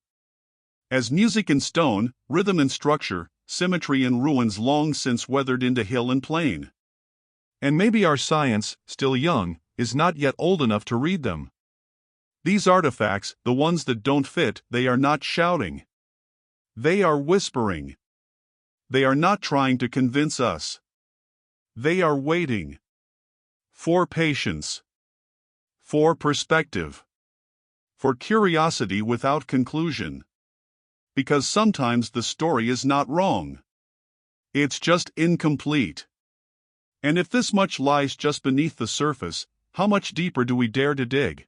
As music in stone, rhythm and structure, symmetry in ruins long since weathered into hill and plain. And maybe our science, still young, is not yet old enough to read them. These artifacts, the ones that don't fit, they are not shouting. They are whispering. They are not trying to convince us. They are waiting. For patience. For perspective. For curiosity without conclusion. Because sometimes the story is not wrong. It's just incomplete. And if this much lies just beneath the surface, how much deeper do we dare to dig?